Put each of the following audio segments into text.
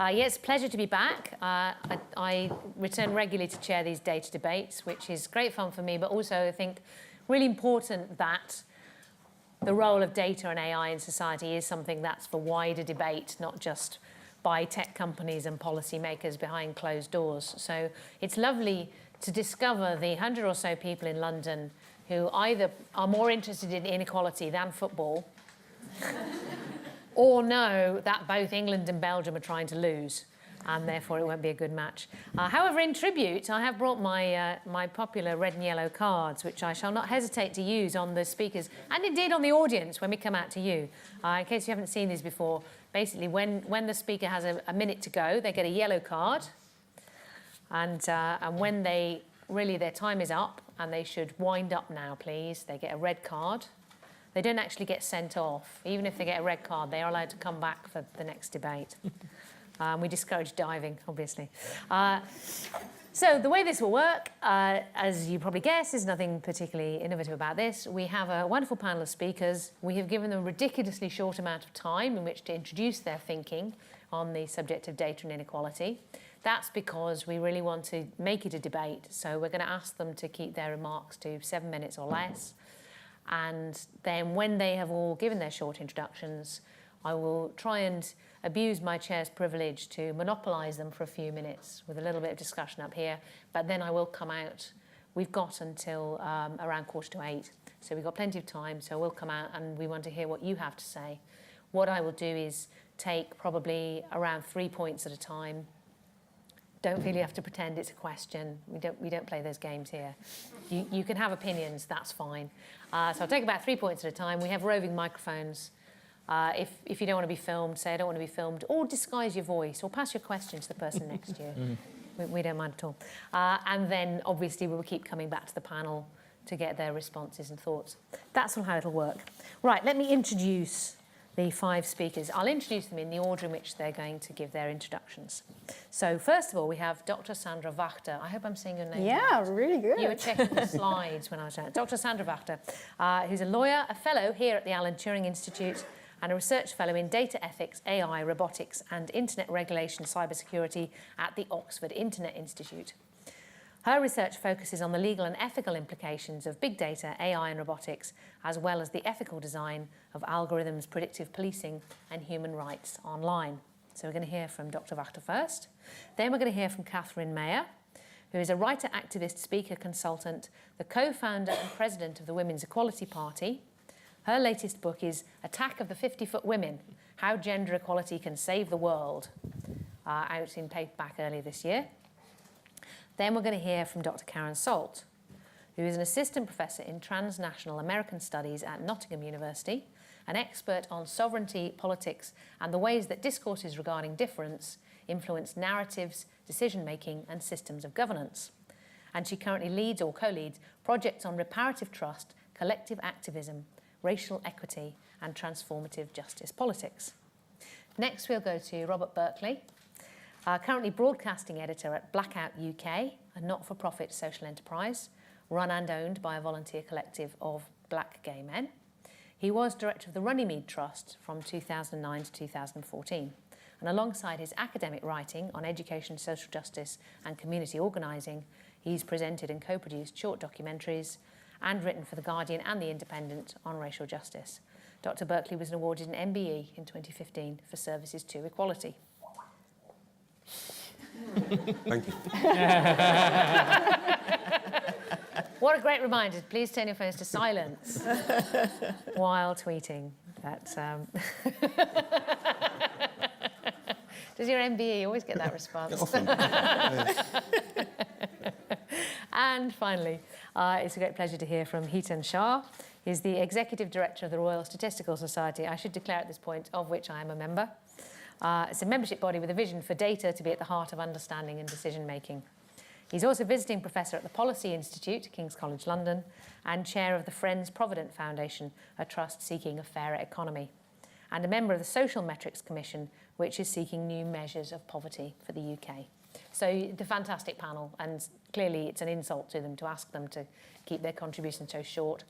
Yeah, it's a pleasure to be back. I return regularly to chair these data debates, which is great fun for me, but also I think really important that the role of data and AI in society is something that's for wider debate, not just by tech companies and policymakers behind closed doors. So it's lovely to discover the 100 or so people in London who either are more interested in inequality than football or know that both England and Belgium are trying to lose, and therefore it won't be a good match. However, in tribute, I have brought my popular red and yellow cards, which I shall not hesitate to use on the speakers, and indeed on the audience when we come out to you. In case you haven't seen these before, basically when the speaker has a minute to go, they get a yellow card, and when their time is up, and they should wind up now, please, they get a red card. They don't actually get sent off. Even if they get a red card, they are allowed to come back for the next debate. We discourage diving, obviously. So the way this will work, as you probably guess, is nothing particularly innovative about this. We have a wonderful panel of speakers. We have given them a ridiculously short amount of time in which to introduce their thinking on the subject of data and inequality. That's because we really want to make it a debate. So we're going to ask them to keep their remarks to 7 minutes or less. And then when they have all given their short introductions, I will try and abuse my chair's privilege to monopolise them for a few minutes with a little bit of discussion up here, but then I will come out. We've got until around 7:45, so we've got plenty of time, so we'll come out and we want to hear what you have to say. What I will do is take probably around 3 points at a time. Don't feel you have to pretend it's a question. We don't play those games here. You can have opinions, that's fine. So I'll take about 3 points at a time. We have roving microphones. If you don't want to be filmed, say I don't want to be filmed, or disguise your voice, or pass your question to the person next to you. We don't mind at all. And then obviously we will keep coming back to the panel to get their responses and thoughts. That's how it'll work. Right, let me introduce the 5 speakers. I'll introduce them in the order in which they're going to give their introductions. So first of all, we have Dr. Sandra Wachter. I hope I'm saying your name right. Really good. You were checking the slides when I was down. Dr. Sandra Wachter, who's a lawyer, a fellow here at the Alan Turing Institute, and a research fellow in data ethics, AI, robotics, and internet regulation cybersecurity at the Oxford Internet Institute. Her research focuses on the legal and ethical implications of big data, AI and robotics, as well as the ethical design of algorithms, predictive policing and human rights online. So we're going to hear from Dr. Wachter first. Then we're going to hear from Catherine Mayer, who is a writer, activist, speaker, consultant, the co-founder and president of the Women's Equality Party. Her latest book is Attack of the 50-Foot Women, How Gender Equality Can Save the World, out in paperback earlier this year. Then we're going to hear from Dr. Karen Salt, who is an assistant professor in transnational American studies at Nottingham University, an expert on sovereignty, politics, and the ways that discourses regarding difference influence narratives, decision-making, and systems of governance. And she currently leads or co-leads projects on reparative trust, collective activism, racial equity, and transformative justice politics. Next, we'll go to Robert Berkeley, currently broadcasting editor at BlackOut UK, a not-for-profit social enterprise, run and owned by a volunteer collective of black gay men. He was director of the Runnymede Trust from 2009 to 2014. And alongside his academic writing on education, social justice, and community organising, he's presented and co-produced short documentaries and written for The Guardian and The Independent on racial justice. Dr. Berkeley was awarded an MBE in 2015 for services to equality. Thank you. What a great reminder. Please turn your phones to silence while tweeting. That's, Does your MBE always get that response? Often. And finally, it's a great pleasure to hear from Hitan Shah. He's the Executive Director of the Royal Statistical Society, I should declare at this point, of which I am a member. It's a membership body with a vision for data to be at the heart of understanding and decision-making. He's also visiting professor at the Policy Institute, King's College London, and chair of the Friends Provident Foundation, a trust seeking a fairer economy, and a member of the Social Metrics Commission, which is seeking new measures of poverty for the UK. So the fantastic panel, and clearly it's an insult to them to ask them to keep their contribution so short.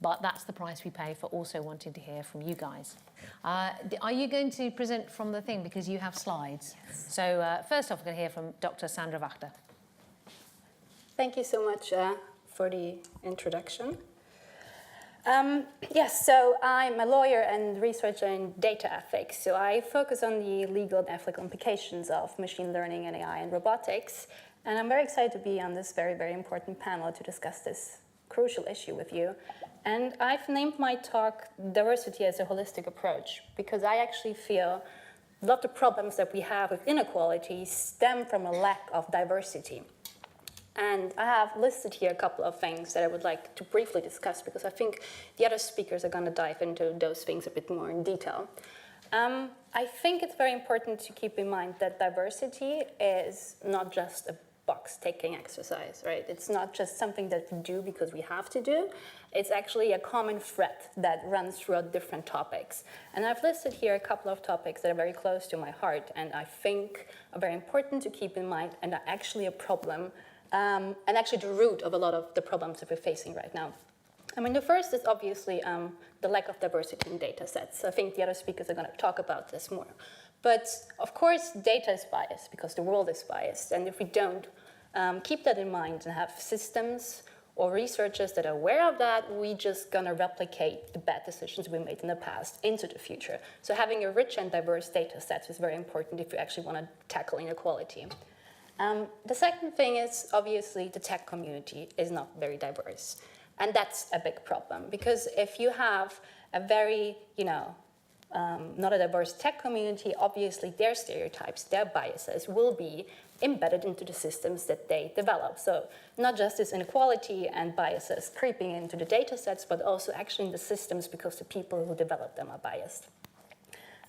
But that's the price we pay for also wanting to hear from you guys. Are you going to present from the thing because you have slides? Yes. So first off, we're going to hear from Dr. Sandra Wachter. Thank you so much for the introduction. Yes, so I'm a lawyer and researcher in data ethics. So I focus on the legal and ethical implications of machine learning and AI and robotics. And I'm very excited to be on this very, very important panel to discuss this crucial issue with you. And I've named my talk Diversity as a Holistic Approach, because I actually feel a lot of problems that we have with inequality stem from a lack of diversity. And I have listed here a couple of things that I would like to briefly discuss, because I think the other speakers are going to dive into those things a bit more in detail. I think it's very important to keep in mind that diversity is not just a box-taking exercise, right? It's not just something that we do because we have to do. It's actually a common thread that runs throughout different topics. And I've listed here a couple of topics that are very close to my heart and I think are very important to keep in mind and are actually a problem and actually the root of a lot of the problems that we're facing right now. I mean, the first is obviously the lack of diversity in data sets. I think the other speakers are going to talk about this more. But of course, data is biased because the world is biased. And if we don't keep that in mind and have systems or researchers that are aware of that, we're just going to replicate the bad decisions we made in the past into the future. So having a rich and diverse data set is very important if you actually want to tackle inequality. The second thing is, obviously, the tech community is not very diverse. And that's a big problem, because if you have a very, not a diverse tech community, obviously their stereotypes, their biases will be embedded into the systems that they develop. So not just this inequality and biases creeping into the data sets, but also actually in the systems because the people who develop them are biased.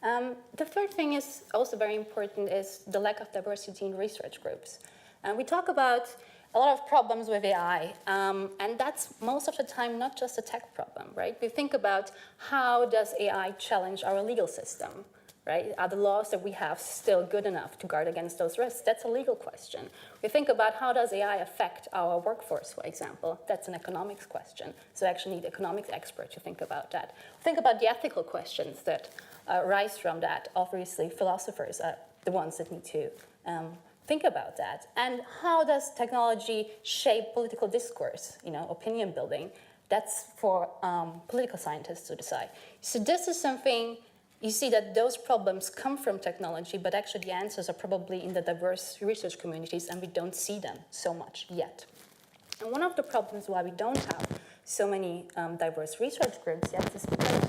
The third thing is also very important is the lack of diversity in research groups. And we talk about a lot of problems with AI, and that's most of the time not just a tech problem, right? We think about how does AI challenge our legal system, right? Are the laws that we have still good enough to guard against those risks? That's a legal question. We think about how does AI affect our workforce, for example. That's an economics question. So I actually need economics experts to think about that. Think about the ethical questions that arise from that. Obviously, philosophers are the ones that need to think about that. And how does technology shape political discourse, opinion building? That's for political scientists to decide. So this is something, you see that those problems come from technology, but actually the answers are probably in the diverse research communities, and we don't see them so much yet. And one of the problems why we don't have so many diverse research groups yet is because,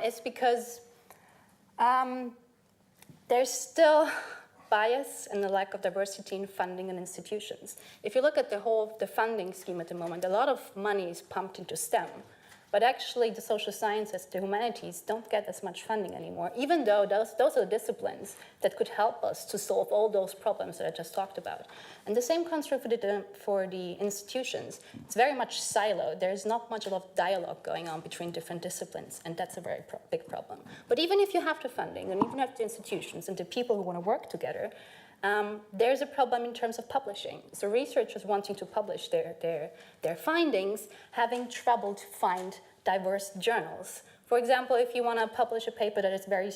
it's because there's still bias and the lack of diversity in funding and institutions. If you look at the funding scheme at the moment, a lot of money is pumped into STEM, but actually the social sciences, the humanities don't get as much funding anymore, even though those are the disciplines that could help us to solve all those problems that I just talked about. And the same comes true for the institutions. It's very much siloed. There's not much of a dialogue going on between different disciplines, and that's a very big problem. But even if you have the funding, and even have the institutions and the people who want to work together, there's a problem in terms of publishing. So researchers wanting to publish their findings, having trouble to find diverse journals. For example, if you want to publish a paper that is very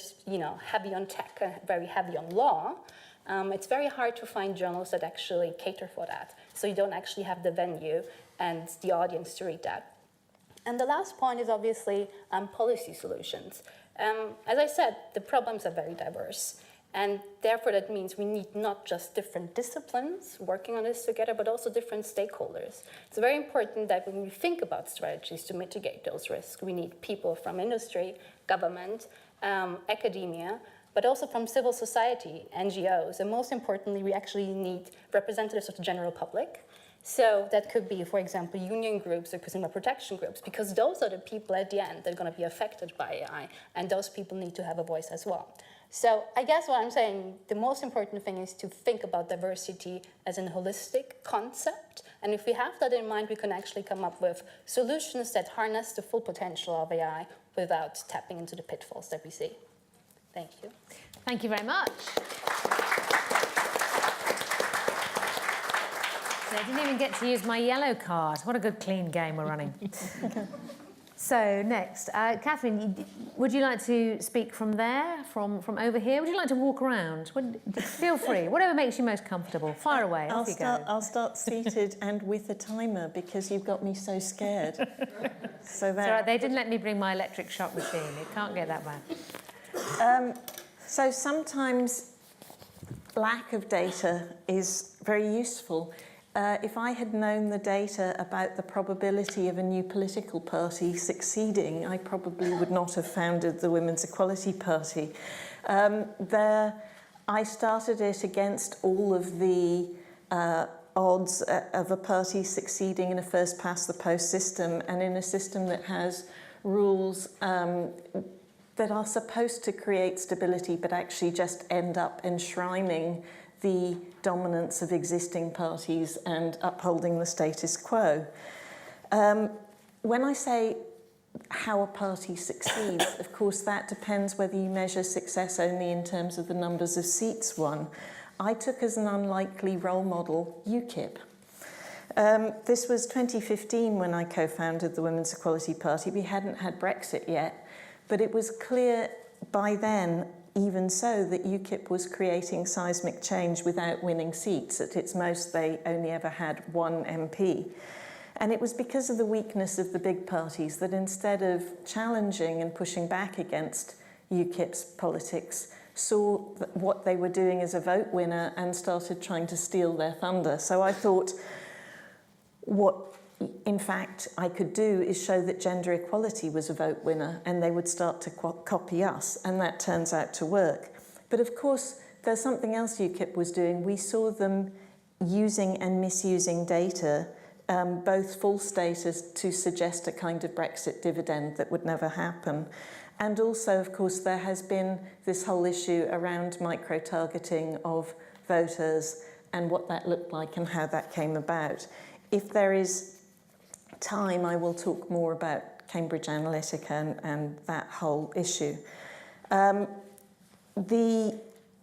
heavy on tech, very heavy on law, it's very hard to find journals that actually cater for that. So you don't actually have the venue and the audience to read that. And the last point is obviously policy solutions. As I said, the problems are very diverse. And therefore, that means we need not just different disciplines working on this together, but also different stakeholders. It's very important that when we think about strategies to mitigate those risks, we need people from industry, government, academia, but also from civil society, NGOs. And most importantly, we actually need representatives of the general public. So that could be, for example, union groups or consumer protection groups, because those are the people at the end that are going to be affected by AI, and those people need to have a voice as well. So I guess what I'm saying, the most important thing is to think about diversity as a holistic concept. And if we have that in mind, we can actually come up with solutions that harness the full potential of AI without tapping into the pitfalls that we see. Thank you. Thank you very much. I didn't even get to use my yellow card. What a good clean game we're running. So next, Kathleen, would you like to speak from there, from over here? Would you like to walk around? Feel free, whatever makes you most comfortable. Fire away, off you go. I'll start seated and with a timer because you've got me so scared. So It's all right, they didn't let me bring my electric shock machine. It can't get that bad. So sometimes lack of data is very useful. If I had known the data about the probability of a new political party succeeding, I probably would not have founded the Women's Equality Party. I started it against all of the odds of a party succeeding in a first-past-the-post system and in a system that has rules that are supposed to create stability but actually just end up enshrining the dominance of existing parties and upholding the status quo. When I say how a party succeeds, of course that depends whether you measure success only in terms of the numbers of seats won. I took as an unlikely role model UKIP. This was 2015 when I co-founded the Women's Equality Party. We hadn't had Brexit yet, but it was clear by then, even so, that UKIP was creating seismic change without winning seats. At its most, they only ever had one MP. And it was because of the weakness of the big parties that instead of challenging and pushing back against UKIP's politics, saw what they were doing as a vote winner and started trying to steal their thunder. So I thought, what in fact I could do is show that gender equality was a vote winner and they would start to copy us, and that turns out to work. But of course, there's something else UKIP was doing. We saw them using and misusing data, both false data to suggest a kind of Brexit dividend that would never happen. And also, of course, there has been this whole issue around micro-targeting of voters and what that looked like and how that came about. If there is time, I will talk more about Cambridge Analytica and that whole issue.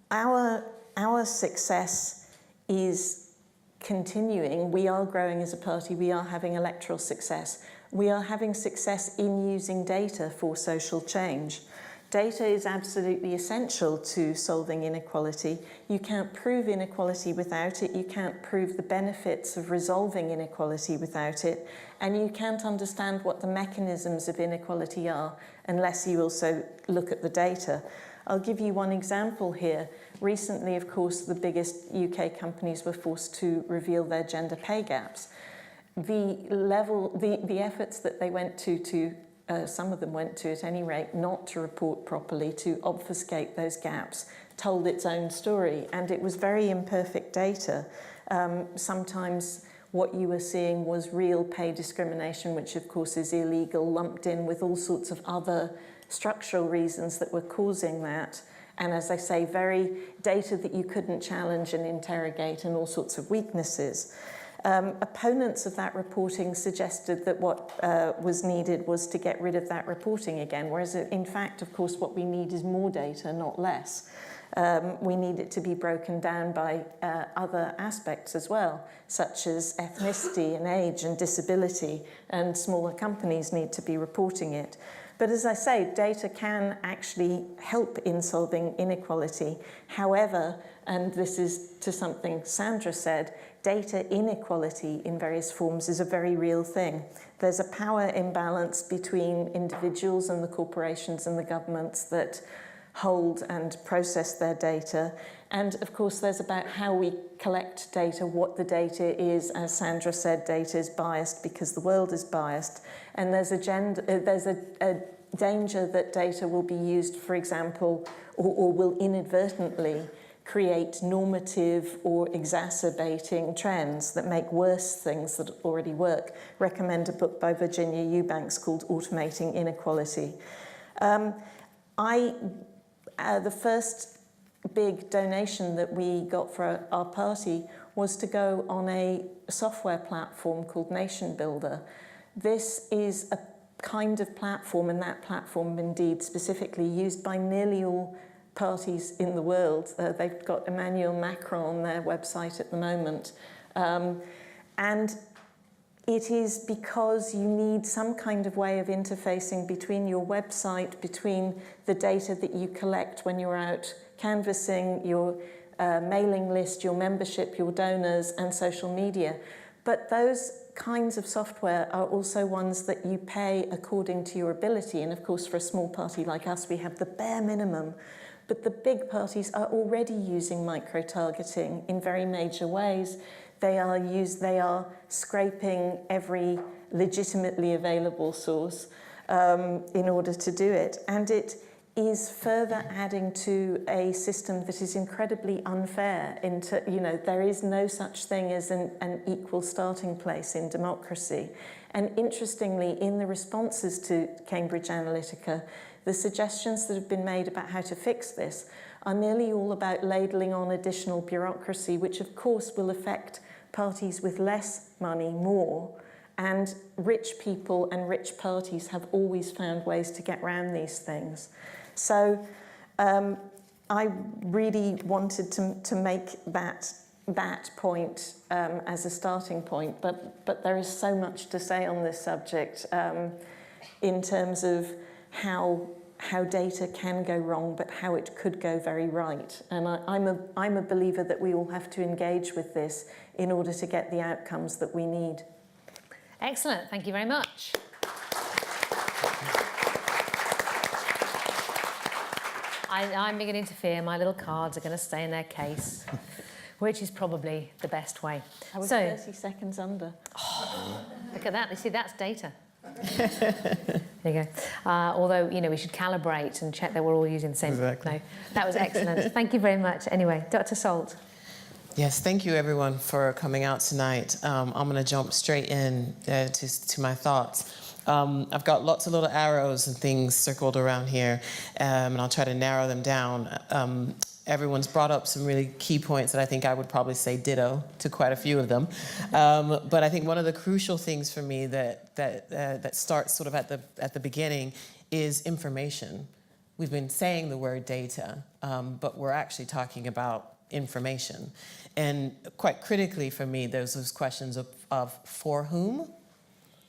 Our success is continuing. We are growing as a party. We are having electoral success. We are having success in using data for social change. Data is absolutely essential to solving inequality. You can't prove inequality without it. You can't prove the benefits of resolving inequality without it. And you can't understand what the mechanisms of inequality are unless you also look at the data. I'll give you one example here. Recently, of course, the biggest UK companies were forced to reveal their gender pay gaps. The efforts that they went to some of them went to, at any rate, not to report properly, to obfuscate those gaps, told its own story, and it was very imperfect data. Sometimes what you were seeing was real pay discrimination, which of course is illegal, lumped in with all sorts of other structural reasons that were causing that. And as I say, very data that you couldn't challenge and interrogate, and all sorts of weaknesses. Opponents of that reporting suggested that what was needed was to get rid of that reporting again, whereas in fact, of course, what we need is more data, not less. We need it to be broken down by other aspects as well, such as ethnicity and age and disability, and smaller companies need to be reporting it. But as I say, data can actually help in solving inequality. However, and this is to something Sandra said, data inequality in various forms is a very real thing. There's a power imbalance between individuals and the corporations and the governments that hold and process their data. And of course, there's about how we collect data, what the data is. As Sandra said, data is biased because the world is biased. And there's a danger that data will be used, for example, or will inadvertently create normative or exacerbating trends that make worse things that already work. Recommend a book by Virginia Eubanks called Automating Inequality. The first big donation that we got for our party was to go on a software platform called Nation Builder. This is a kind of platform, and that platform indeed specifically used by nearly all parties in the world. They've got Emmanuel Macron on their website at the moment. And it is because you need some kind of way of interfacing between your website, between the data that you collect when you're out canvassing, your mailing list, your membership, your donors, and social media. But those kinds of software are also ones that you pay according to your ability. And of course, for a small party like us, we have the bare minimum. But the big parties are already using micro-targeting in very major ways. They are scraping every legitimately available source in order to do it. And it is further adding to a system that is incredibly unfair. There is no such thing as an equal starting place in democracy. And interestingly, in the responses to Cambridge Analytica, the suggestions that have been made about how to fix this are nearly all about ladling on additional bureaucracy, which of course will affect parties with less money more. And rich people and rich parties have always found ways to get around these things. So I really wanted to make that point as a starting point, but there is so much to say on this subject in terms of how data can go wrong, but how it could go very right. And I'm a believer that we all have to engage with this in order to get the outcomes that we need. Excellent, thank you very much. I'm beginning to fear my little cards are going to stay in their case, which is probably the best way. I was 30 seconds under. Oh, look at that, you see, that's data. There you go. Although, we should calibrate and check that we're all using the same. Exactly. No, that was excellent. Thank you very much. Anyway, Dr. Salt. Yes, thank you everyone for coming out tonight. I'm going to jump straight in to my thoughts. I've got lots of little arrows and things circled around here, and I'll try to narrow them down. Everyone's brought up some really key points that I think I would probably say ditto to quite a few of them. But I think one of the crucial things for me that starts sort of at the beginning is information. We've been saying the word data, but we're actually talking about information. And quite critically for me, there's those questions of for whom?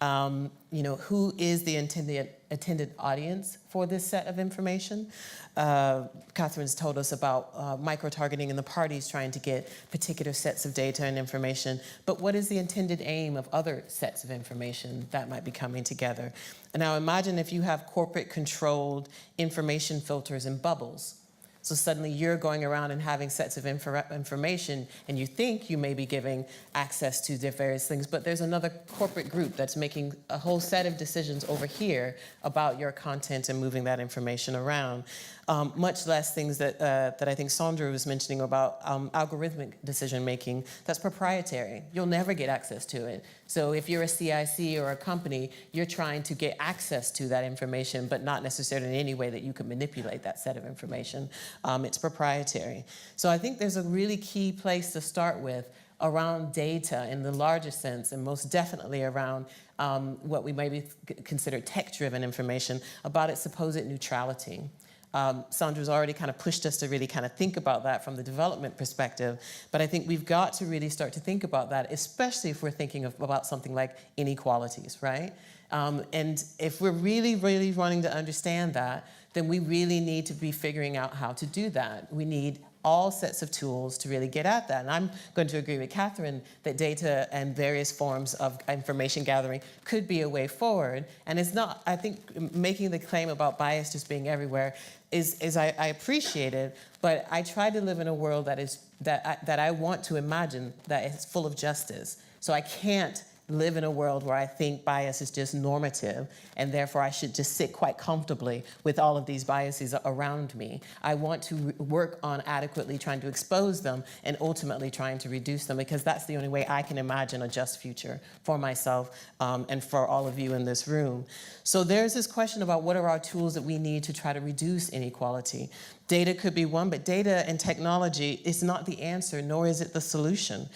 Who is the intended audience for this set of information? Catherine's told us about micro-targeting and the parties trying to get particular sets of data and information, but what is the intended aim of other sets of information that might be coming together? And now imagine if you have corporate-controlled information filters and bubbles. So suddenly you're going around and having sets of information, and you think you may be giving access to their various things, but there's another corporate group that's making a whole set of decisions over here about your content and moving that information around. Much less things that I think Sandra was mentioning about algorithmic decision making that's proprietary. You'll never get access to it. So if you're a CIC or a company, you're trying to get access to that information, but not necessarily in any way that you can manipulate that set of information. It's proprietary. So I think there's a really key place to start with around data in the largest sense, and most definitely around what we maybe consider tech-driven information about its supposed neutrality. Sandra's already kind of pushed us to really kind of think about that from the development perspective, but I think we've got to really start to think about that, especially if we're thinking about something like inequalities, right? And if we're really, really wanting to understand that, then we really need to be figuring out how to do that. We need all sets of tools to really get at that. And I'm going to agree with Catherine that data and various forms of information gathering could be a way forward. And it's not, I think, making the claim about bias just being everywhere is I appreciate it, but I try to live in a world that I want to imagine that is full of justice. So I can't live in a world where I think bias is just normative, and therefore I should just sit quite comfortably with all of these biases around me. I want to work on adequately trying to expose them and ultimately trying to reduce them, because that's the only way I can imagine a just future for myself and for all of you in this room. So there's this question about what are our tools that we need to try to reduce inequality. Data could be one, but data and technology is not the answer, nor is it the solution.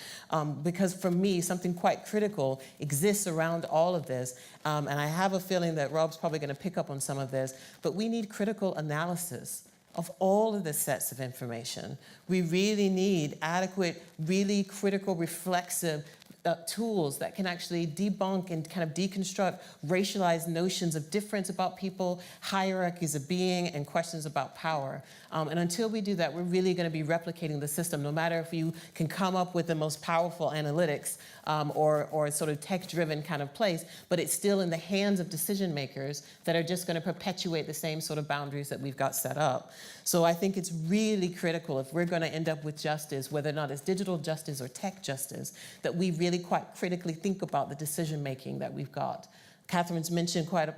Because for me, something quite critical exists around all of this. And I have a feeling that Rob's probably going to pick up on some of this, but we need critical analysis of all of the sets of information. We really need adequate, really critical, reflexive tools that can actually debunk and kind of deconstruct racialized notions of difference about people, hierarchies of being, and questions about power. And until we do that, we're really going to be replicating the system, no matter if you can come up with the most powerful analytics or sort of tech-driven kind of place, but it's still in the hands of decision makers that are just going to perpetuate the same sort of boundaries that we've got set up. So I think it's really critical, if we're going to end up with justice, whether or not it's digital justice or tech justice, that we really quite critically think about the decision making that we've got. Catherine's mentioned quite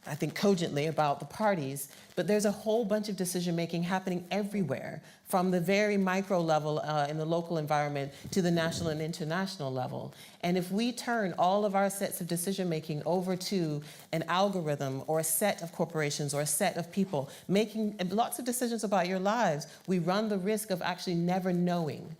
I think cogently about the parties, but there's a whole bunch of decision making happening everywhere, from the very micro level in the local environment to the national and international level. And if we turn all of our sets of decision making over to an algorithm or a set of corporations or a set of people making lots of decisions about your lives, we run the risk of actually never knowing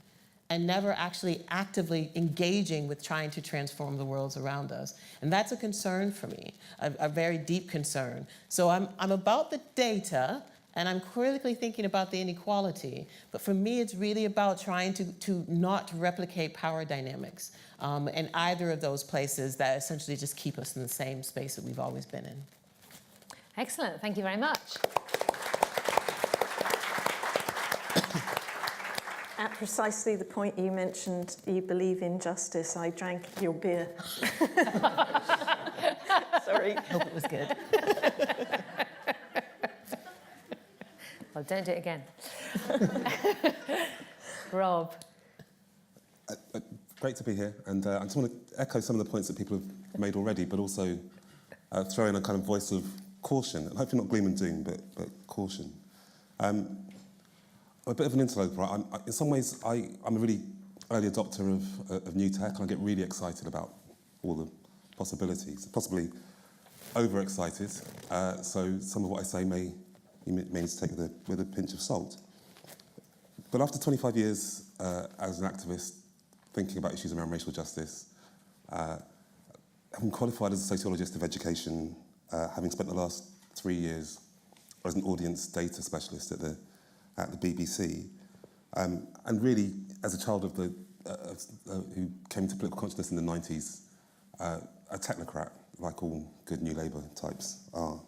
and never actually actively engaging with trying to transform the worlds around us. And that's a concern for me, a very deep concern. So I'm about the data, and I'm critically thinking about the inequality, but for me it's really about trying to not replicate power dynamics in either of those places that essentially just keep us in the same space that we've always been in. Excellent, thank you very much. At precisely the point you mentioned, you believe in justice, I drank your beer. Sorry. Hope it was good. Well, don't do it again. Rob. Great to be here, and I just want to echo some of the points that people have made already, but also throw in a kind of voice of caution, and hopefully not gloom and doom, but caution. I'm a bit of an interloper. In some ways, I'm a really early adopter of new tech, and I get really excited about all the possibilities, possibly overexcited. So some of what I say you may need to take with a pinch of salt. But after 25 years as an activist thinking about issues around racial justice, having qualified as a sociologist of education, having spent the last 3 years as an audience data specialist at the BBC, and really as a child of who came to political consciousness in the 90s, a technocrat, like all good New Labour types are.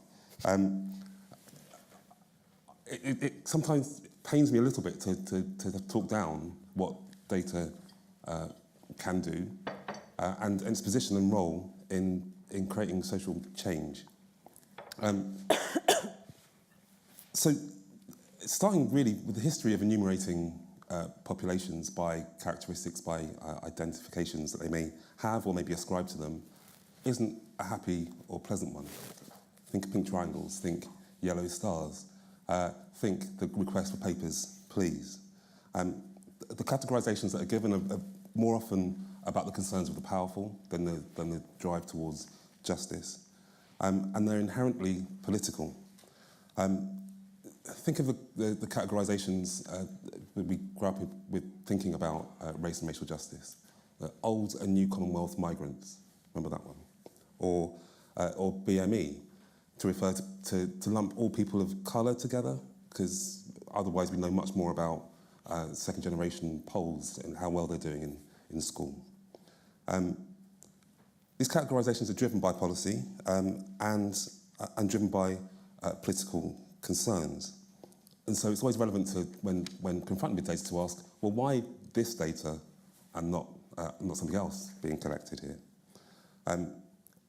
It sometimes pains me a little bit to talk down what data can do and its position and role in creating social change. So, starting really with the history of enumerating populations by characteristics, by identifications that they may have or may be ascribed to them, isn't a happy or pleasant one. Think pink triangles, think yellow stars, think the request for papers, please. The categorizations that are given are more often about the concerns of the powerful than the drive towards justice. And they're inherently political. Think of the categorizations that we grew up with thinking about race and racial justice. Old and new Commonwealth migrants, remember that one? Or BME, to refer to lump all people of colour together, because otherwise we know much more about second generation Poles and how well they're doing in school. These categorizations are driven by policy and driven by political concerns. And so it's always relevant to, when confronted with data, to ask, well, why this data and not something else being collected here?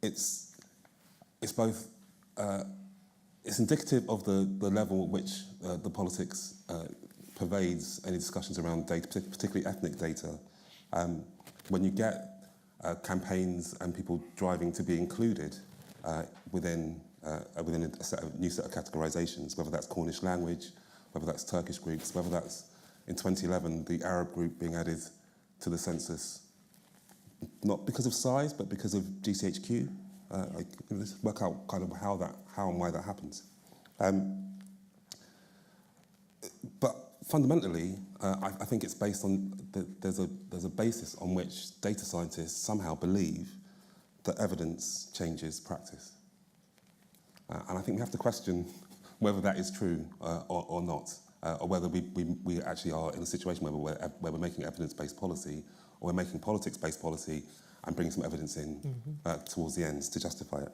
It's both, it's indicative of the level at which the politics pervades any discussions around data, particularly ethnic data. When you get campaigns and people driving to be included within a new set of categorizations, whether that's Cornish language, whether that's Turkish groups, whether that's, in 2011, the Arab group being added to the census, not because of size, but because of GCHQ. Let's work out kind of how and why that happens. But fundamentally, I think it's based on there's a basis on which data scientists somehow believe that evidence changes practice. And I think we have to question whether that is true or not, or whether we actually are in a situation where we're making evidence-based policy, or we're making politics-based policy and bringing some evidence in towards the ends to justify it.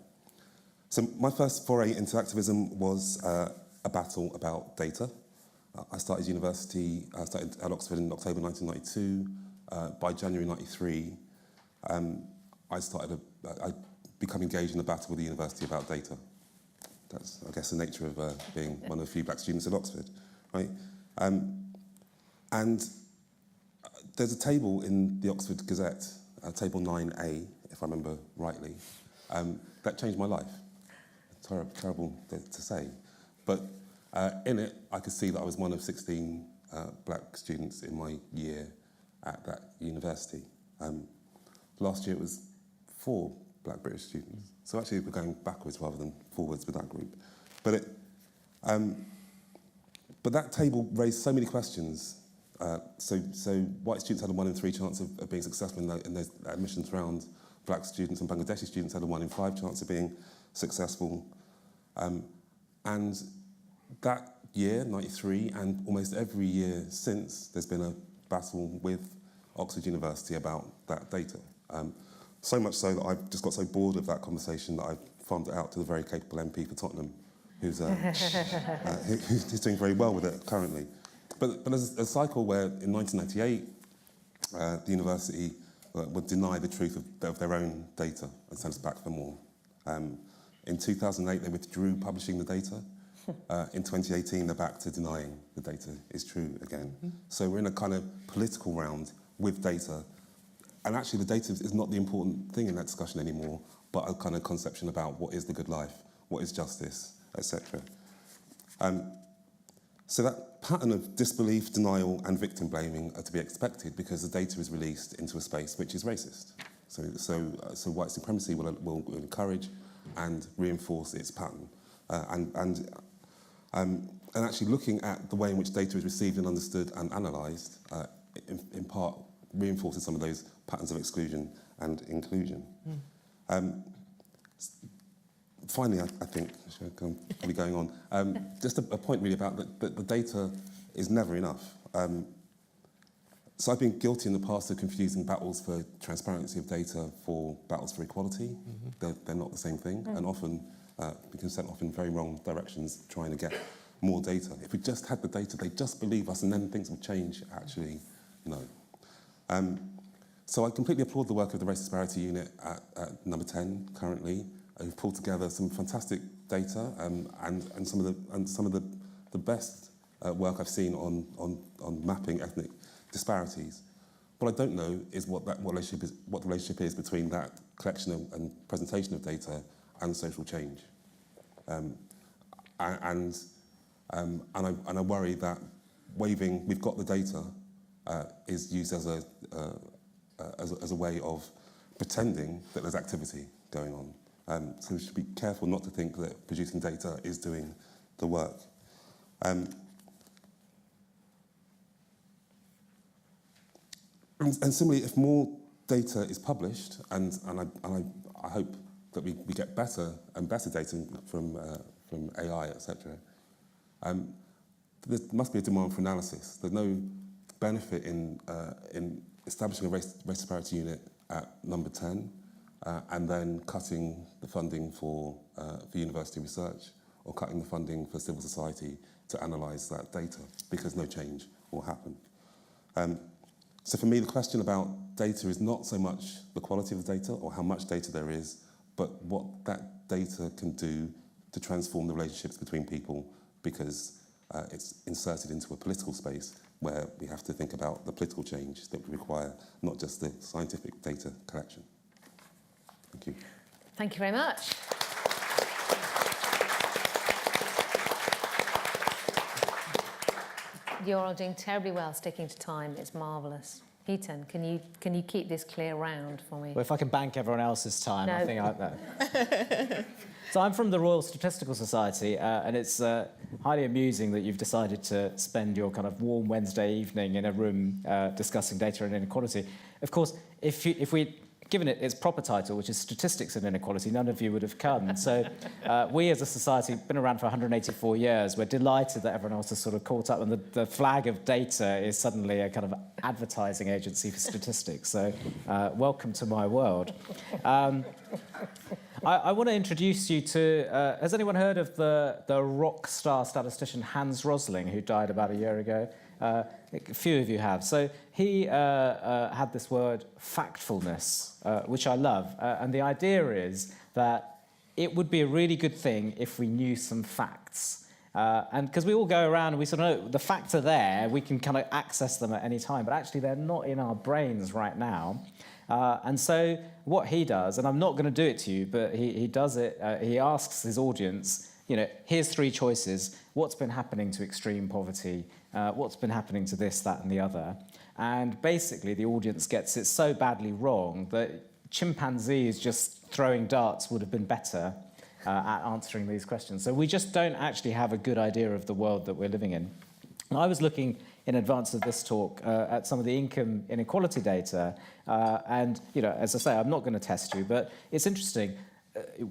So my first foray into activism was a battle about data. I started at Oxford in October 1992. By January 93, I became engaged in a battle with the university about data. That's, I guess, the nature of being one of the few black students at Oxford, right? And there's a table in the Oxford Gazette, table 9A, if I remember rightly, that changed my life. Terrible to say, but in it, I could see that I was one of 16 black students in my year at that university. Last year it was 4 black British students. So actually we're going backwards rather than forwards with that group. But that table raised so many questions. So white students had a 1 in 3 chance of being successful in those admissions round. Black students and Bangladeshi students had a 1 in 5 chance of being successful. And that year, 93, and almost every year since, there's been a battle with Oxford University about that data. So much so that I've just got so bored of that conversation that I've farmed it out to the very capable MP for Tottenham, who's doing very well with it currently. But there's a cycle where in 1998, the university would deny the truth of their own data and send us back for more. In 2008, they withdrew publishing the data. In 2018, they're back to denying the data is true again. So we're in a kind of political round with data. And actually, the data is not the important thing in that discussion anymore, but a kind of conception about what is the good life, what is justice, etc. So that pattern of disbelief, denial, and victim blaming are to be expected because the data is released into a space which is racist. So white supremacy will encourage and reinforce its pattern. And actually looking at the way in which data is received and understood and analysed, in part reinforces some of those patterns of exclusion and inclusion. Finally, I think, I'll be going on, just a point really about that the data is never enough. So I've been guilty in the past of confusing battles for transparency of data for battles for equality. They're not the same thing, and often we can set off in very wrong directions trying to get more data. If we just had the data, they'd just believe us and then things would change. Actually, no. So I completely applaud the work of the Race Disparity Unit at number 10 currently, who've pulled together some fantastic data and some of the best work I've seen on mapping ethnic disparities. What I don't know is what the relationship is between that collection and presentation of data and social change. And I worry that we've got the data is used as a way of pretending that there's activity going on. So we should be careful not to think that producing data is doing the work. And similarly, if more data is published, and I hope that we get better and better data from AI, etc., there must be a demand for analysis. There's no benefit in establishing a race disparity unit at number 10 and then cutting the funding for university research or cutting the funding for civil society to analyse that data because no change will happen. So for me, the question about data is not so much the quality of the data or how much data there is, but what that data can do to transform the relationships between people because it's inserted into a political space where we have to think about the political change that we require, not just the scientific data collection. Thank you. Thank you very much. You're all doing terribly well sticking to time. It's marvellous. Heaton, can you keep this clear round for me? Well, if I can bank everyone else's time, No. I think I... So I'm from the Royal Statistical Society, and it's highly amusing that you've decided to spend your kind of warm Wednesday evening in a room discussing data and inequality. Of course, if we given it its proper title, which is Statistics and Inequality, none of you would have come. So we as a society have been around for 184 years. We're delighted that everyone else has sort of caught up, and the flag of data is suddenly a kind of advertising agency for statistics. So welcome to my world. I want to introduce you to, has anyone heard of the rock star statistician Hans Rosling, who died about a year ago? A few of you have. So he had this word factfulness, which I love. And the idea is that it would be a really good thing if we knew some facts. And because we all go around and we sort of know the facts are there, we can kind of access them at any time, but actually they're not in our brains right now. And so what he does, and I'm not going to do it to you, but he does it, he asks his audience, you know, here's 3 choices. What's been happening to extreme poverty? What's been happening to this, that, and the other? And basically, the audience gets it so badly wrong that chimpanzees just throwing darts would have been better at answering these questions. So we just don't actually have a good idea of the world that we're living in. And I was looking in advance of this talk at some of the income inequality data. And, you know, as I say, I'm not going to test you, but it's interesting.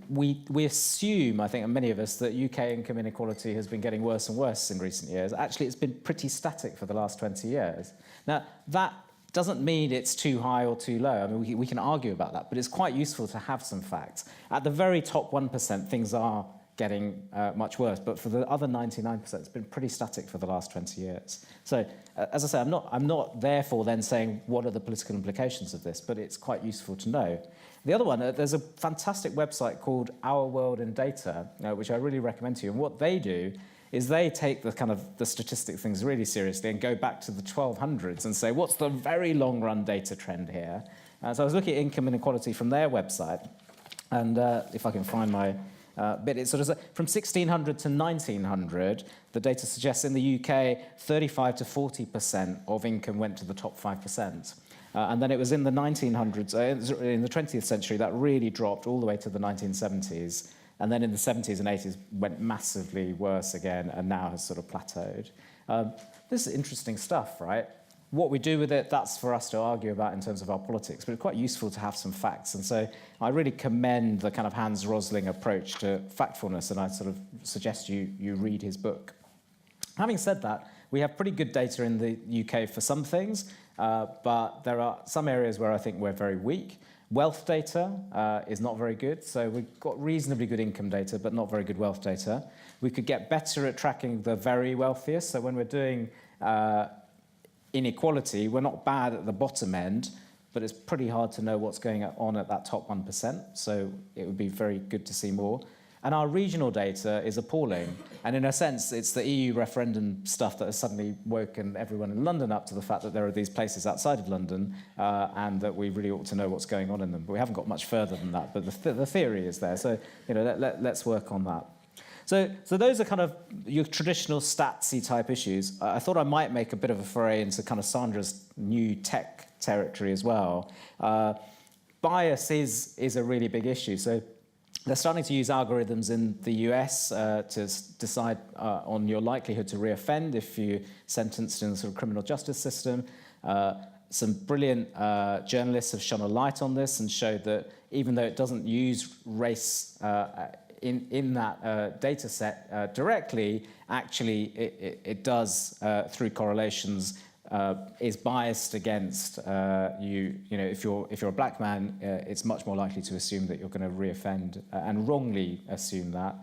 We assume, I think, and many of us, that UK income inequality has been getting worse and worse in recent years. Actually, it's been pretty static for the last 20 years. Now, that doesn't mean it's too high or too low. I mean, we can argue about that, but it's quite useful to have some facts. At the very top 1%, things are getting much worse, but for the other 99%, it's been pretty static for the last 20 years. So, as I say, I'm not therefore then saying what are the political implications of this, but it's quite useful to know. The other one, there's a fantastic website called Our World in Data, which I really recommend to you. And what they do is they take the kind of the statistic things really seriously and go back to the 1200s and say, what's the very long-run data trend here? So I was looking at income inequality from their website, and if I can find my bit, it's sort of from 1600 to 1900, the data suggests in the UK, 35 to 40% of income went to the top 5%. And then it was in the 1900s, in the 20th century, that really dropped all the way to the 1970s. And then in the 70s and 80s went massively worse again, and now has sort of plateaued. This is interesting stuff, right? What we do with it, that's for us to argue about in terms of our politics, but it's quite useful to have some facts. And so I really commend the kind of Hans Rosling approach to factfulness, and I sort of suggest you read his book. Having said that, we have pretty good data in the UK for some things, but there are some areas where I think we're very weak. Wealth data is not very good, so we've got reasonably good income data, but not very good wealth data. We could get better at tracking the very wealthiest, so when we're doing inequality, we're not bad at the bottom end, but it's pretty hard to know what's going on at that top 1%, so it would be very good to see more. And our regional data is appalling. And in a sense, it's the EU referendum stuff that has suddenly woken everyone in London up to the fact that there are these places outside of London and that we really ought to know what's going on in them. But we haven't got much further than that. But the theory is there. So, you know, let's work on that. So those are kind of your traditional statsy type issues. I thought I might make a bit of a foray into kind of Sandra's new tech territory as well. Bias is a really big issue. So they're starting to use algorithms in the US to decide on your likelihood to reoffend if you're sentenced in the sort of criminal justice system. Some brilliant journalists have shone a light on this and showed that even though it doesn't use race in that data set directly, actually it does, through correlations, is biased against you. You know, if you're a black man, it's much more likely to assume that you're going to reoffend and wrongly assume that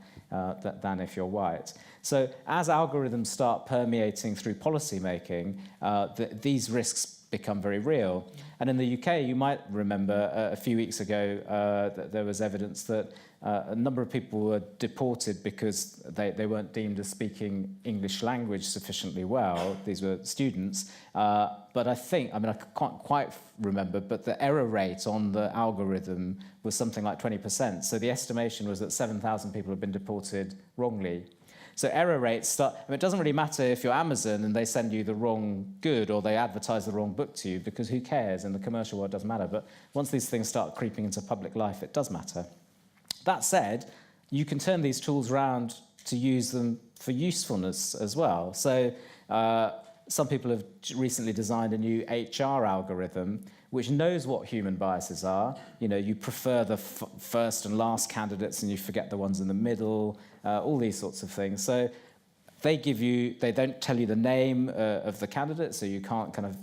than if you're white. So as algorithms start permeating through policy making, these risks become very real. And in the UK, you might remember a few weeks ago that there was evidence that a number of people were deported because they weren't deemed as speaking English language sufficiently well. These were students. But I think, I mean, I can't quite remember, but the error rate on the algorithm was something like 20%. So the estimation was that 7,000 people had been deported wrongly. So error rates start, I mean, it doesn't really matter if you're Amazon and they send you the wrong good or they advertise the wrong book to you, because who cares? In the commercial world, it doesn't matter. But once these things start creeping into public life, it does matter. That said, you can turn these tools around to use them for usefulness as well. So some people have recently designed a new HR algorithm which knows what human biases are. You know, you prefer the first and last candidates and you forget the ones in the middle, all these sorts of things. So they don't tell you the name of the candidate, so you can't kind of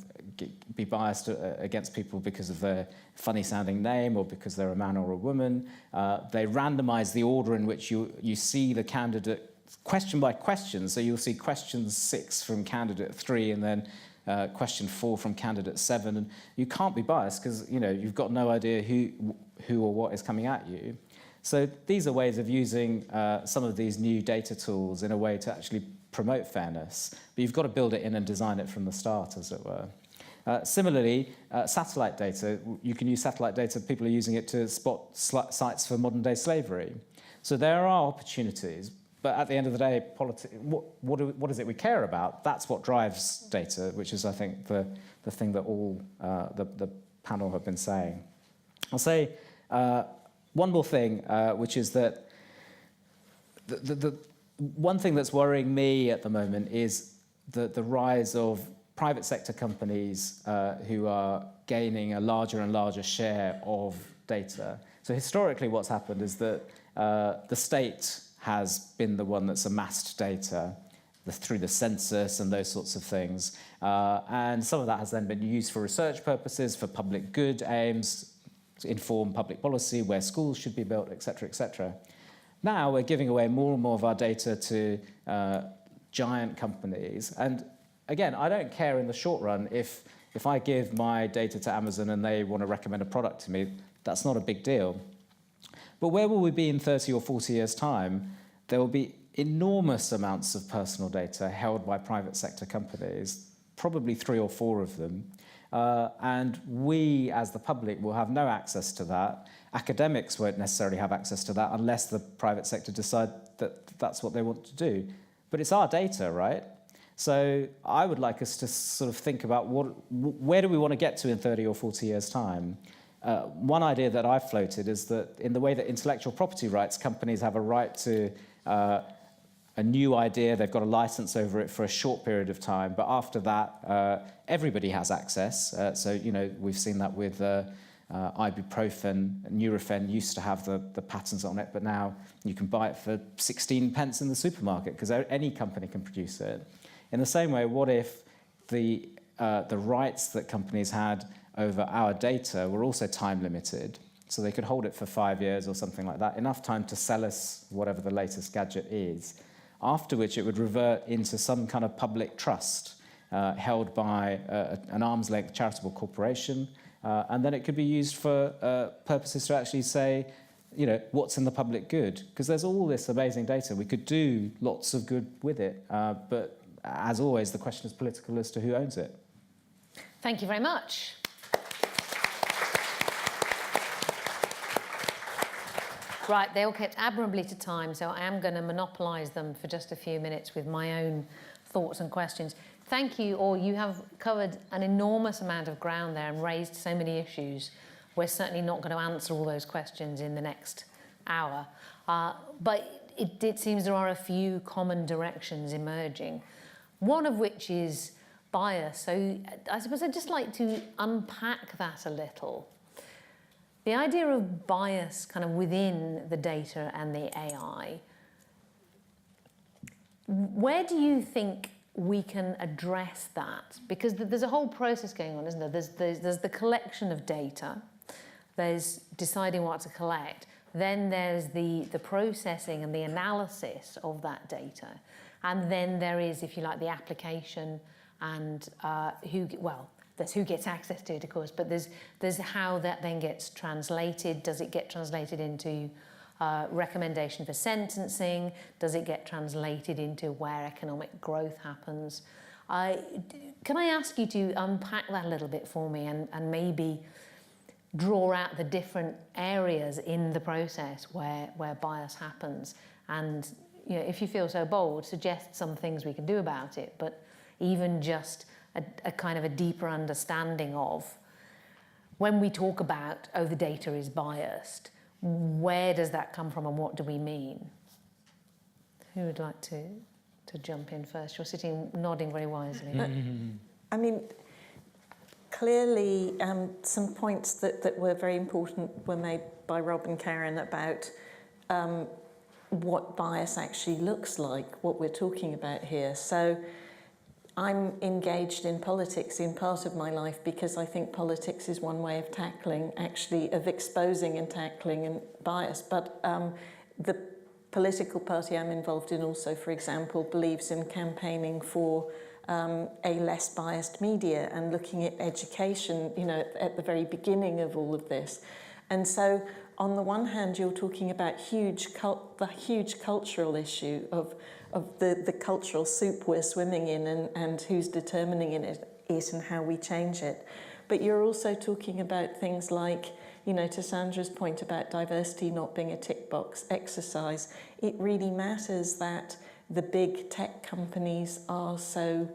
be biased against people because of their funny sounding name or because they're a man or a woman. They randomize the order in which you see the candidate question by question. So you'll see question 6 from candidate 3 and then question 4 from candidate 7. And you can't be biased because, you know, you've got no idea who or what is coming at you. So these are ways of using some of these new data tools in a way to actually promote fairness. But you've got to build it in and design it from the start, as it were. Similarly, satellite data, you can use satellite data, people are using it to spot sites for modern-day slavery. So there are opportunities, but at the end of the day, what is it we care about? That's what drives data, which is, I think, the thing that all the panel have been saying. I'll say one more thing, which is that the one thing that's worrying me at the moment is the rise of private sector companies who are gaining a larger and larger share of data. So historically what's happened is that the state has been the one that's amassed data through the census and those sorts of things. And some of that has then been used for research purposes, for public good aims, to inform public policy, where schools should be built, et cetera, et cetera. Now we're giving away more and more of our data to giant companies. And again, I don't care in the short run if I give my data to Amazon and they want to recommend a product to me, that's not a big deal. But where will we be in 30 or 40 years' time? There will be enormous amounts of personal data held by private sector companies, probably 3 or 4 of them. And we, as the public, will have no access to that. Academics won't necessarily have access to that unless the private sector decide that that's what they want to do. But it's our data, right? So I would like us to sort of think about where do we want to get to in 30 or 40 years' time? One idea that I've floated is that in the way that intellectual property rights companies have a right to a new idea, they've got a license over it for a short period of time, but after that, everybody has access. So, you know, we've seen that with ibuprofen. Nurofen used to have the patents on it, but now you can buy it for 16 pence in the supermarket because any company can produce it. In the same way, what if the rights that companies had over our data were also time limited, so they could hold it for 5 years or something like that, enough time to sell us whatever the latest gadget is, after which it would revert into some kind of public trust held by an arm's length charitable corporation, and then it could be used for purposes to actually say, you know, what's in the public good? Because there's all this amazing data. We could do lots of good with it, but as always, the question is political as to who owns it. Thank you very much. Right, they all kept admirably to time, so I am going to monopolise them for just a few minutes with my own thoughts and questions. Thank you all. You have covered an enormous amount of ground there and raised so many issues. We're certainly not going to answer all those questions in the next hour. But it seems there are a few common directions emerging, one of which is bias. So I suppose I'd just like to unpack that a little. The idea of bias kind of within the data and the AI, where do you think we can address that? Because there's a whole process going on, isn't there? There's the collection of data, there's deciding what to collect, then there's the processing and the analysis of that data, and then there is, if you like, the application and there's who gets access to it, of course, but there's how that then gets translated. Does it get translated into recommendation for sentencing? Does it get translated into where economic growth happens? Can I ask you to unpack that a little bit for me and maybe draw out the different areas in the process where bias happens? And, you know, if you feel so bold, suggest some things we can do about it, but even just a kind of a deeper understanding of when we talk about, oh, the data is biased, where does that come from and what do we mean? Who would like to? to jump in first. You're sitting nodding very wisely. I mean, clearly some points that were very important were made by Rob and Karen about what bias actually looks like, what we're talking about here. So I'm engaged in politics in part of my life because I think politics is one way of tackling, actually, of exposing and tackling bias. But the political party I'm involved in also, for example, believes in campaigning for a less biased media and looking at education, you know, at the very beginning of all of this. And so on the one hand, you're talking about the huge cultural issue of the cultural soup we're swimming in and who's determining it and how we change it. But you're also talking about things like, you know, to Sandra's point about diversity not being a tick box exercise, it really matters that the big tech companies are so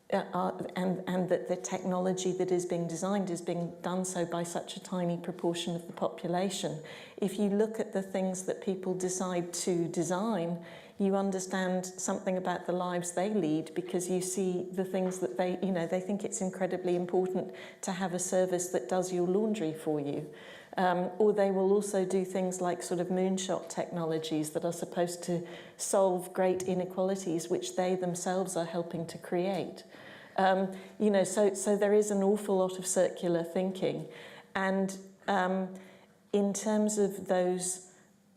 and that the technology that is being designed is being done so by such a tiny proportion of the population. If you look at the things that people decide to design, you understand something about the lives they lead because you see the things that they think it's incredibly important to have a service that does your laundry for you. Or they will also do things like sort of moonshot technologies that are supposed to solve great inequalities which they themselves are helping to create. So there is an awful lot of circular thinking. And in terms of those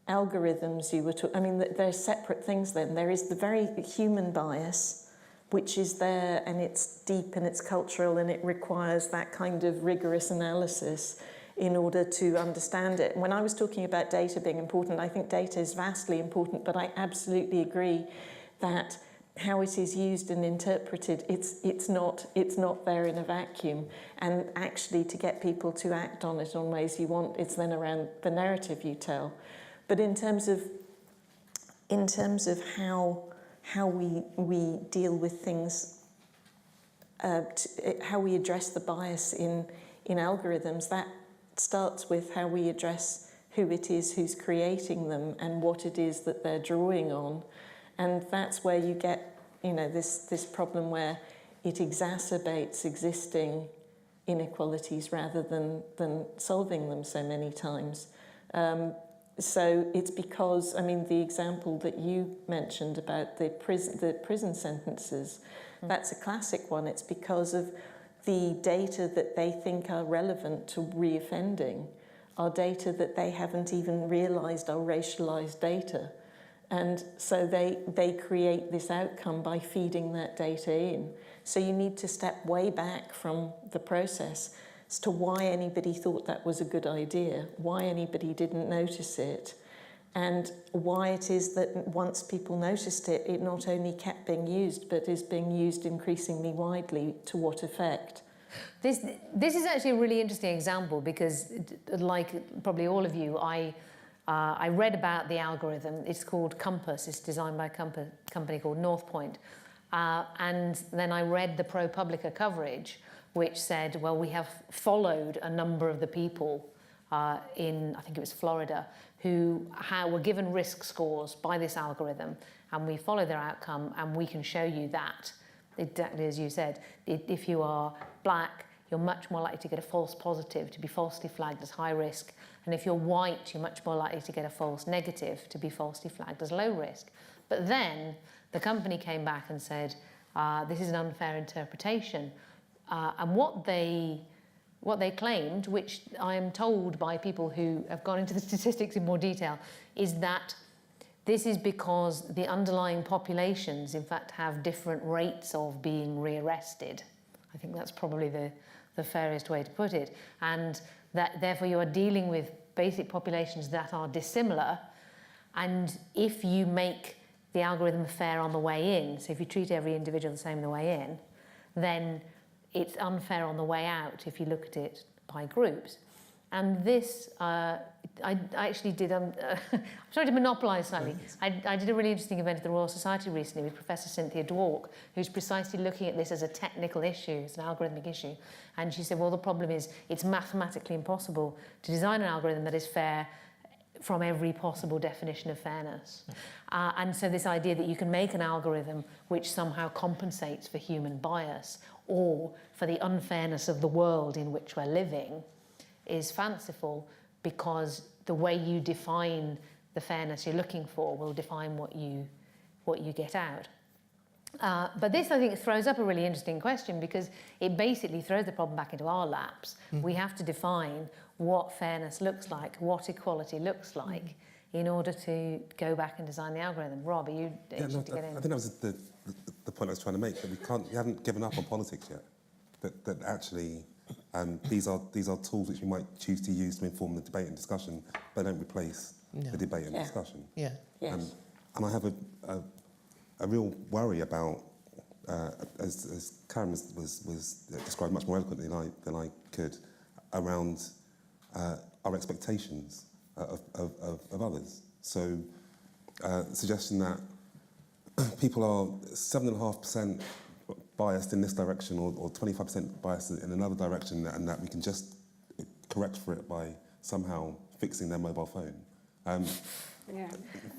algorithms you were talking, I mean, they're separate things then. There is the very human bias, which is there and it's deep and it's cultural and it requires that kind of rigorous analysis in order to understand it. When I was talking about data being important, I think data is vastly important, but I absolutely agree that how it is used and interpreted, it's not there in a vacuum. And actually to get people to act on it on ways you want, it's then around the narrative you tell. But in terms of how we deal with things, how we address the bias in algorithms, that starts with how we address who it is who's creating them and what it is that they're drawing on. And that's where you get, you know, this problem where it exacerbates existing inequalities rather than solving them so many times. So it's because, I mean, the example that you mentioned about the prison sentences, that's a classic one. It's because of the data that they think are relevant to reoffending are data that they haven't even realised are racialised data. And so they create this outcome by feeding that data in. So you need to step way back from the process as to why anybody thought that was a good idea, why anybody didn't notice it, and why it is that once people noticed it, it not only kept being used, but is being used increasingly widely. To what effect? This is actually a really interesting example because, like probably all of you, I read about the algorithm. It's called Compass. It's designed by a company called Northpoint. And then I read the ProPublica coverage, which said, well, we have followed a number of the people in, I think it was Florida, who were given risk scores by this algorithm, and we follow their outcome, and we can show you that, exactly as you said. If you are black, you're much more likely to get a false positive, to be falsely flagged as high risk. And if you're white, you're much more likely to get a false negative, to be falsely flagged as low risk. But then the company came back and said, this is an unfair interpretation. And what they claimed, which I am told by people who have gone into the statistics in more detail, is that this is because the underlying populations, in fact, have different rates of being rearrested. I think that's probably the fairest way to put it. And that therefore you are dealing with basic populations that are dissimilar. And if you make the algorithm fair on the way in, so if you treat every individual the same on the way in, then it's unfair on the way out if you look at it by groups. And this, I actually did, I'm sorry to monopolise slightly, I did a really interesting event at the Royal Society recently with Professor Cynthia Dwork, who's precisely looking at this as a technical issue, as an algorithmic issue. And she said, well, the problem is it's mathematically impossible to design an algorithm that is fair from every possible definition of fairness. And so this idea that you can make an algorithm which somehow compensates for human bias or for the unfairness of the world in which we're living is fanciful, because the way you define the fairness you're looking for will define what you get out. But this, I think, throws up a really interesting question, because it basically throws the problem back into our laps. We have to define what fairness looks like, what equality looks like, in order to go back and design the algorithm. Rob, are you interested to get in? I think that was the point I was trying to make, that we haven't given up on politics yet. That actually these are tools which we might choose to use to inform the debate and discussion, but don't replace the debate and discussion. Yeah. Yes. And I have a real worry about, as Karen was described much more eloquently than I could, around our expectations of others. So, the suggestion that people are 7.5% biased in this direction, or 25% biased in another direction, and that we can just correct for it by somehow fixing their mobile phone.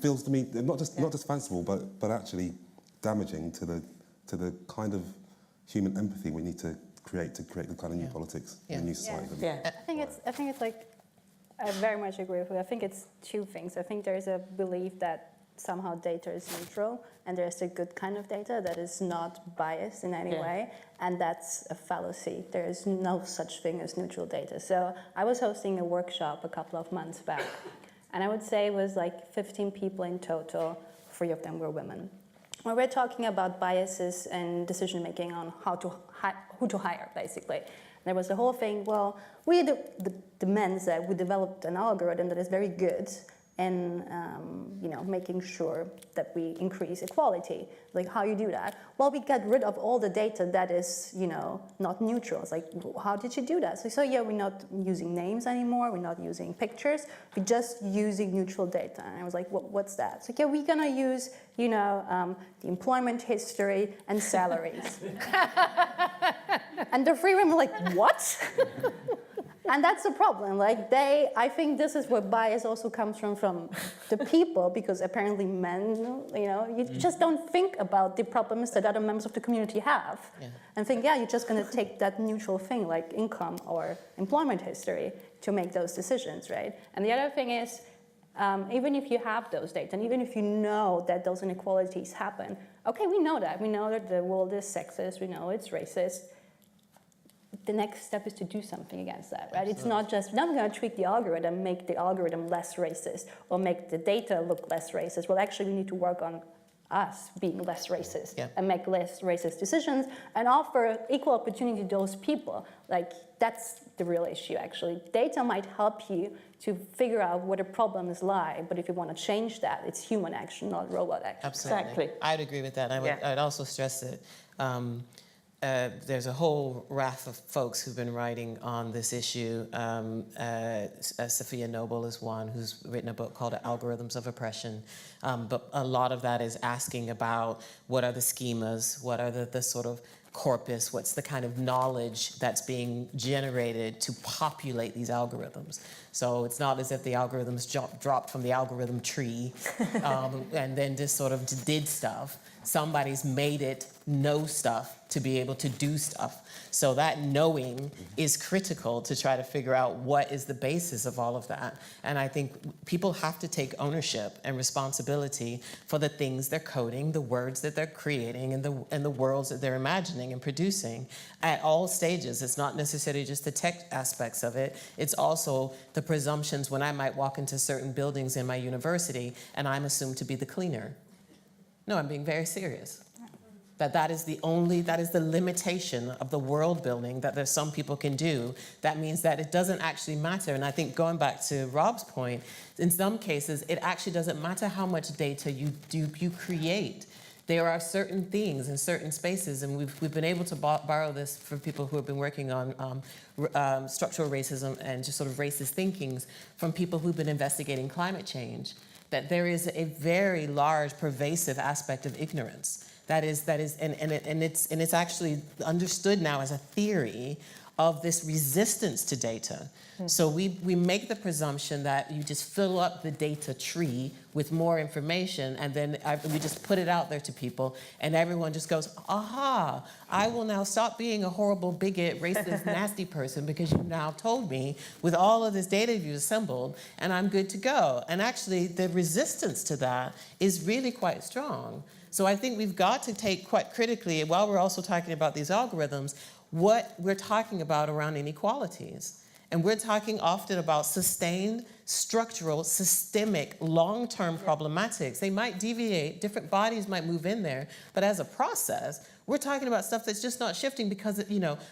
Feels to me not just fanciful, but actually damaging to the kind of human empathy we need to create the kind of new politics and a new society. I think it's like, I very much agree with you. I think it's two things. I think there's a belief that somehow data is neutral, and there's a good kind of data that is not biased in any way, and that's a fallacy. There is no such thing as neutral data. So I was hosting a workshop a couple of months back, and I would say it was like 15 people in total, 3 of them were women. When we're talking about biases and decision-making on who to hire, basically. There was the whole thing, well, we demand that we developed an algorithm that is very good in making sure that we increase equality. Like, how you do that? Well, we got rid of all the data that is, not neutral. It's like, how did you do that? So yeah, we're not using names anymore. We're not using pictures. We're just using neutral data. And I was like, what's that? So yeah, we're gonna use, the employment history and salaries. And the 3 women were like, what? And that's the problem. Like, I think this is where bias also comes from the people, because apparently men, you just don't think about the problems that other members of the community have. And think, you're just going to take that neutral thing like income or employment history to make those decisions, right? And the other thing is, even if you have those data, and even if you know that those inequalities happen, okay, we know that. We know that the world is sexist. We know it's racist. The next step is to do something against that, right? Absolutely. It's not just, we're not going to tweak the algorithm, make the algorithm less racist, or make the data look less racist. Well, actually, we need to work on us being less racist and make less racist decisions and offer equal opportunity to those people. Like, that's the real issue, actually. Data might help you to figure out where the problems lie, but if you want to change that, it's human action, not robot action. Absolutely. Exactly. I'd agree with that. I'd also stress that there's a whole raft of folks who've been writing on this issue. Sophia Noble is one who's written a book called Algorithms of Oppression. But a lot of that is asking about what are the schemas, what are the sort of corpus, what's the kind of knowledge that's being generated to populate these algorithms. So it's not as if the algorithms dropped from the algorithm tree and then just sort of did stuff. Somebody's made it know stuff to be able to do stuff. So that knowing is critical to try to figure out what is the basis of all of that. And I think people have to take ownership and responsibility for the things they're coding, the words that they're creating, and the worlds that they're imagining and producing at all stages. It's not necessarily just the tech aspects of it. It's also the presumptions when I might walk into certain buildings in my university and I'm assumed to be the cleaner. No, I'm being very serious. That is the limitation of the world building that there's some people can do. That means that it doesn't actually matter. And I think going back to Rob's point, in some cases, it actually doesn't matter how much data you create. There are certain things in certain spaces, and we've been able to borrow this from people who have been working on structural racism and just sort of racist thinkings from people who've been investigating climate change, that there is a very large pervasive aspect of ignorance. That is, and it's actually understood now as a theory of this resistance to data. So we make the presumption that you just fill up the data tree with more information, and then we just put it out there to people, and everyone just goes, aha, I will now stop being a horrible, bigot, racist, nasty person because you've now told me with all of this data you've assembled, and I'm good to go. And actually, the resistance to that is really quite strong. So I think we've got to take quite critically, while we're also talking about these algorithms, what we're talking about around inequalities. And we're talking often about sustained, structural, systemic, long-term problematics. They might deviate, different bodies might move in there, but as a process, we're talking about stuff that's just not shifting because,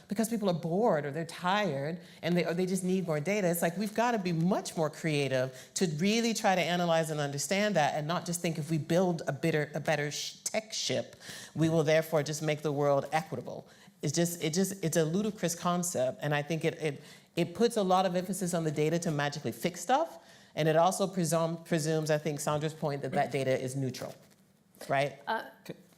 because people are bored or they're tired and they just need more data. It's like we've got to be much more creative to really try to analyze and understand that, and not just think if we build a better tech ship, we will therefore just make the world equitable. It's a ludicrous concept, and I think it puts a lot of emphasis on the data to magically fix stuff, and it also presumes, I think, Sandra's point that data is neutral, right?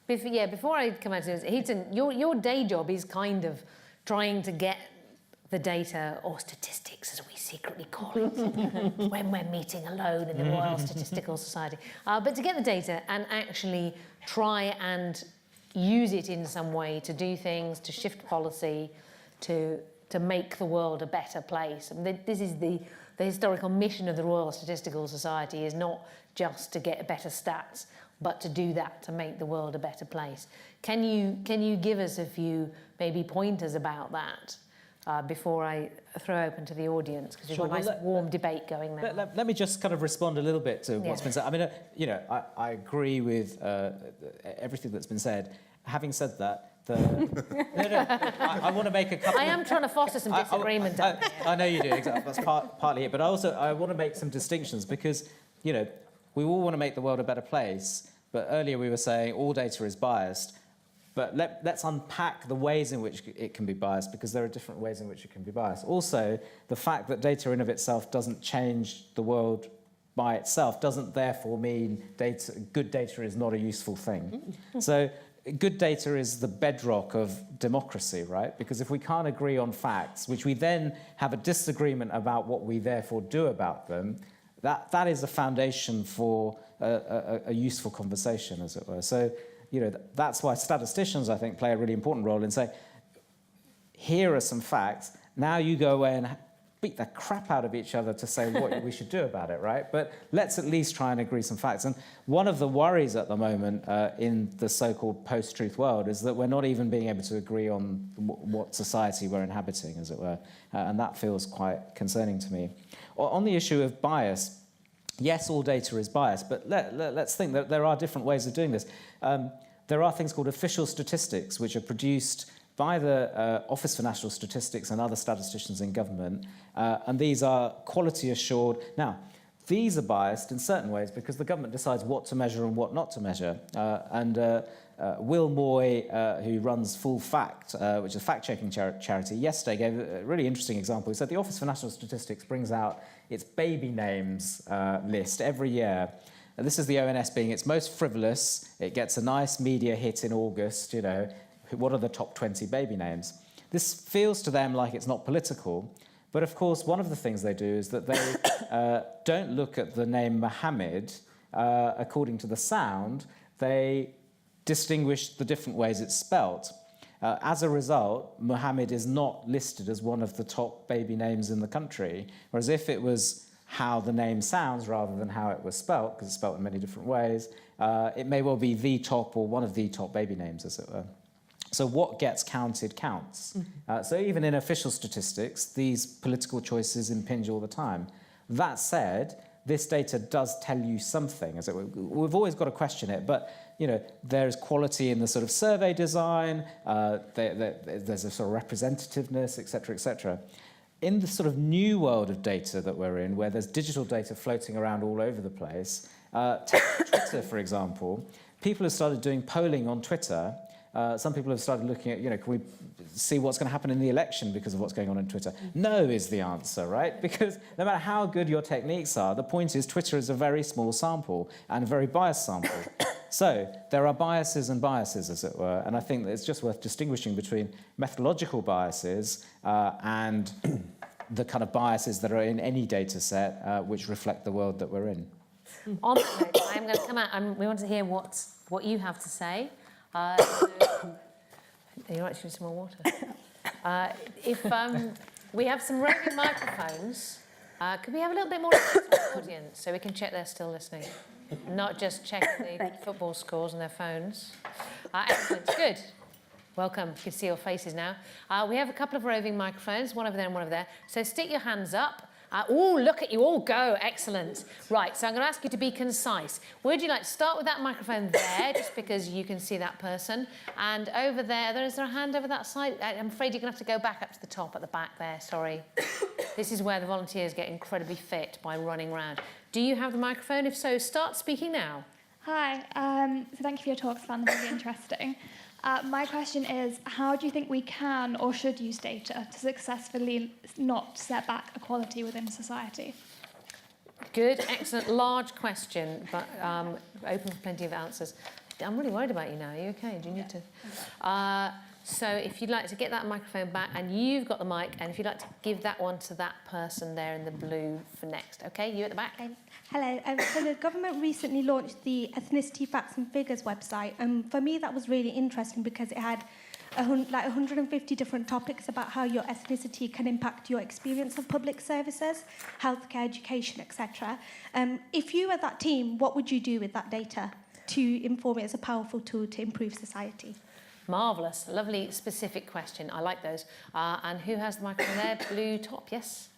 Before I come out to this, Heaton, your day job is kind of trying to get the data, or statistics as we secretly call it, when we're meeting alone in the Royal Statistical Society. But to get the data and actually try and use it in some way to do things, to shift policy, to make the world a better place. I mean, this is the historical mission of the Royal Statistical Society, is not just to get better stats, but to do that, to make the world a better place. Can you give us a few maybe pointers about that before I throw open to the audience? Because we've got a nice warm debate going there. Let me just kind of respond a little bit to what's been said. I mean, I agree with everything that's been said. Having said that, I want to make a couple. I am trying to foster some disagreement. I know you do. Exactly. That's partly it. But I want to make some distinctions because, we all want to make the world a better place. But earlier we were saying all data is biased. But let's unpack the ways in which it can be biased, because there are different ways in which it can be biased. Also, the fact that data in of itself doesn't change the world by itself doesn't therefore mean good data is not a useful thing. So good data is the bedrock of democracy, right? Because if we can't agree on facts, which we then have a disagreement about what we therefore do about them, that is a foundation for a useful conversation, as it were. So, that's why statisticians, I think, play a really important role in saying, here are some facts, now you go away and beat the crap out of each other to say what we should do about it, right? But let's at least try and agree some facts. And one of the worries at the moment in the so-called post-truth world is that we're not even being able to agree on what society we're inhabiting, as it were. And that feels quite concerning to me. On the issue of bias, yes, all data is biased, but let's think that there are different ways of doing this. There are things called official statistics, which are produced by the Office for National Statistics and other statisticians in government, and these are quality assured. Now, these are biased in certain ways because the government decides what to measure and what not to measure. Will Moy, who runs Full Fact, which is a fact-checking charity, yesterday gave a really interesting example. He said the Office for National Statistics brings out its baby names list every year. And this is the ONS being its most frivolous. It gets a nice media hit in August, what are the top 20 baby names? This feels to them like it's not political, but of course one of the things they do is that they don't look at the name Mohammed according to the sound. They distinguish the different ways it's spelt. As a result, Mohammed is not listed as one of the top baby names in the country, whereas if it was how the name sounds rather than how it was spelt, because it's spelt in many different ways, it may well be the top or one of the top baby names, as it were. So what gets counted counts. So even in official statistics, these political choices impinge all the time. That said, this data does tell you something, as it were. We've always got to question it, but there's quality in the sort of survey design, there's a sort of representativeness, et cetera, et cetera. In the sort of new world of data that we're in, where there's digital data floating around all over the place, take Twitter, for example, people have started doing polling on Twitter. Some people have started looking at, can we see what's going to happen in the election because of what's going on Twitter? No is the answer, right? Because no matter how good your techniques are, the point is Twitter is a very small sample and a very biased sample. So there are biases and biases, as it were, and I think that it's just worth distinguishing between methodological biases and the kind of biases that are in any data set which reflect the world that we're in. On that note, I'm going to come out and we want to hear what you have to say. Are you actually some more water? If we have some roving microphones, could we have a little bit more of the audience so we can check they're still listening? Not just check the football scores on their phones. Excellent, good. Welcome, you can see your faces now. We have a couple of roving microphones, one over there and one over there. So stick your hands up. Oh, look at you all go, excellent. Right, so I'm going to ask you to be concise. Would you like to start with that microphone there, just because you can see that person? And over there, is there a hand over that side? I'm afraid you're going to have to go back up to the top at the back there, sorry. This is where the volunteers get incredibly fit by running around. Do you have the microphone? If so, start speaking now. Hi, so thank you for your talks, found them really interesting. My question is, how do you think we can or should use data to successfully not set back equality within society? Good, excellent, large question, but open for plenty of answers. I'm really worried about you now. Are you okay? Do you need to? So if you'd like to get that microphone back, and you've got the mic, and if you'd like to give that one to that person there in the blue for next. Okay, you at the back. Hello. So the government recently launched the Ethnicity Facts and Figures website. For me, that was really interesting because it had like 150 different topics about how your ethnicity can impact your experience of public services, healthcare, education, etc. If you were that team, what would you do with that data to inform it as a powerful tool to improve society? Marvellous, lovely specific question. I like those. And who has the microphone there? Blue top, yes?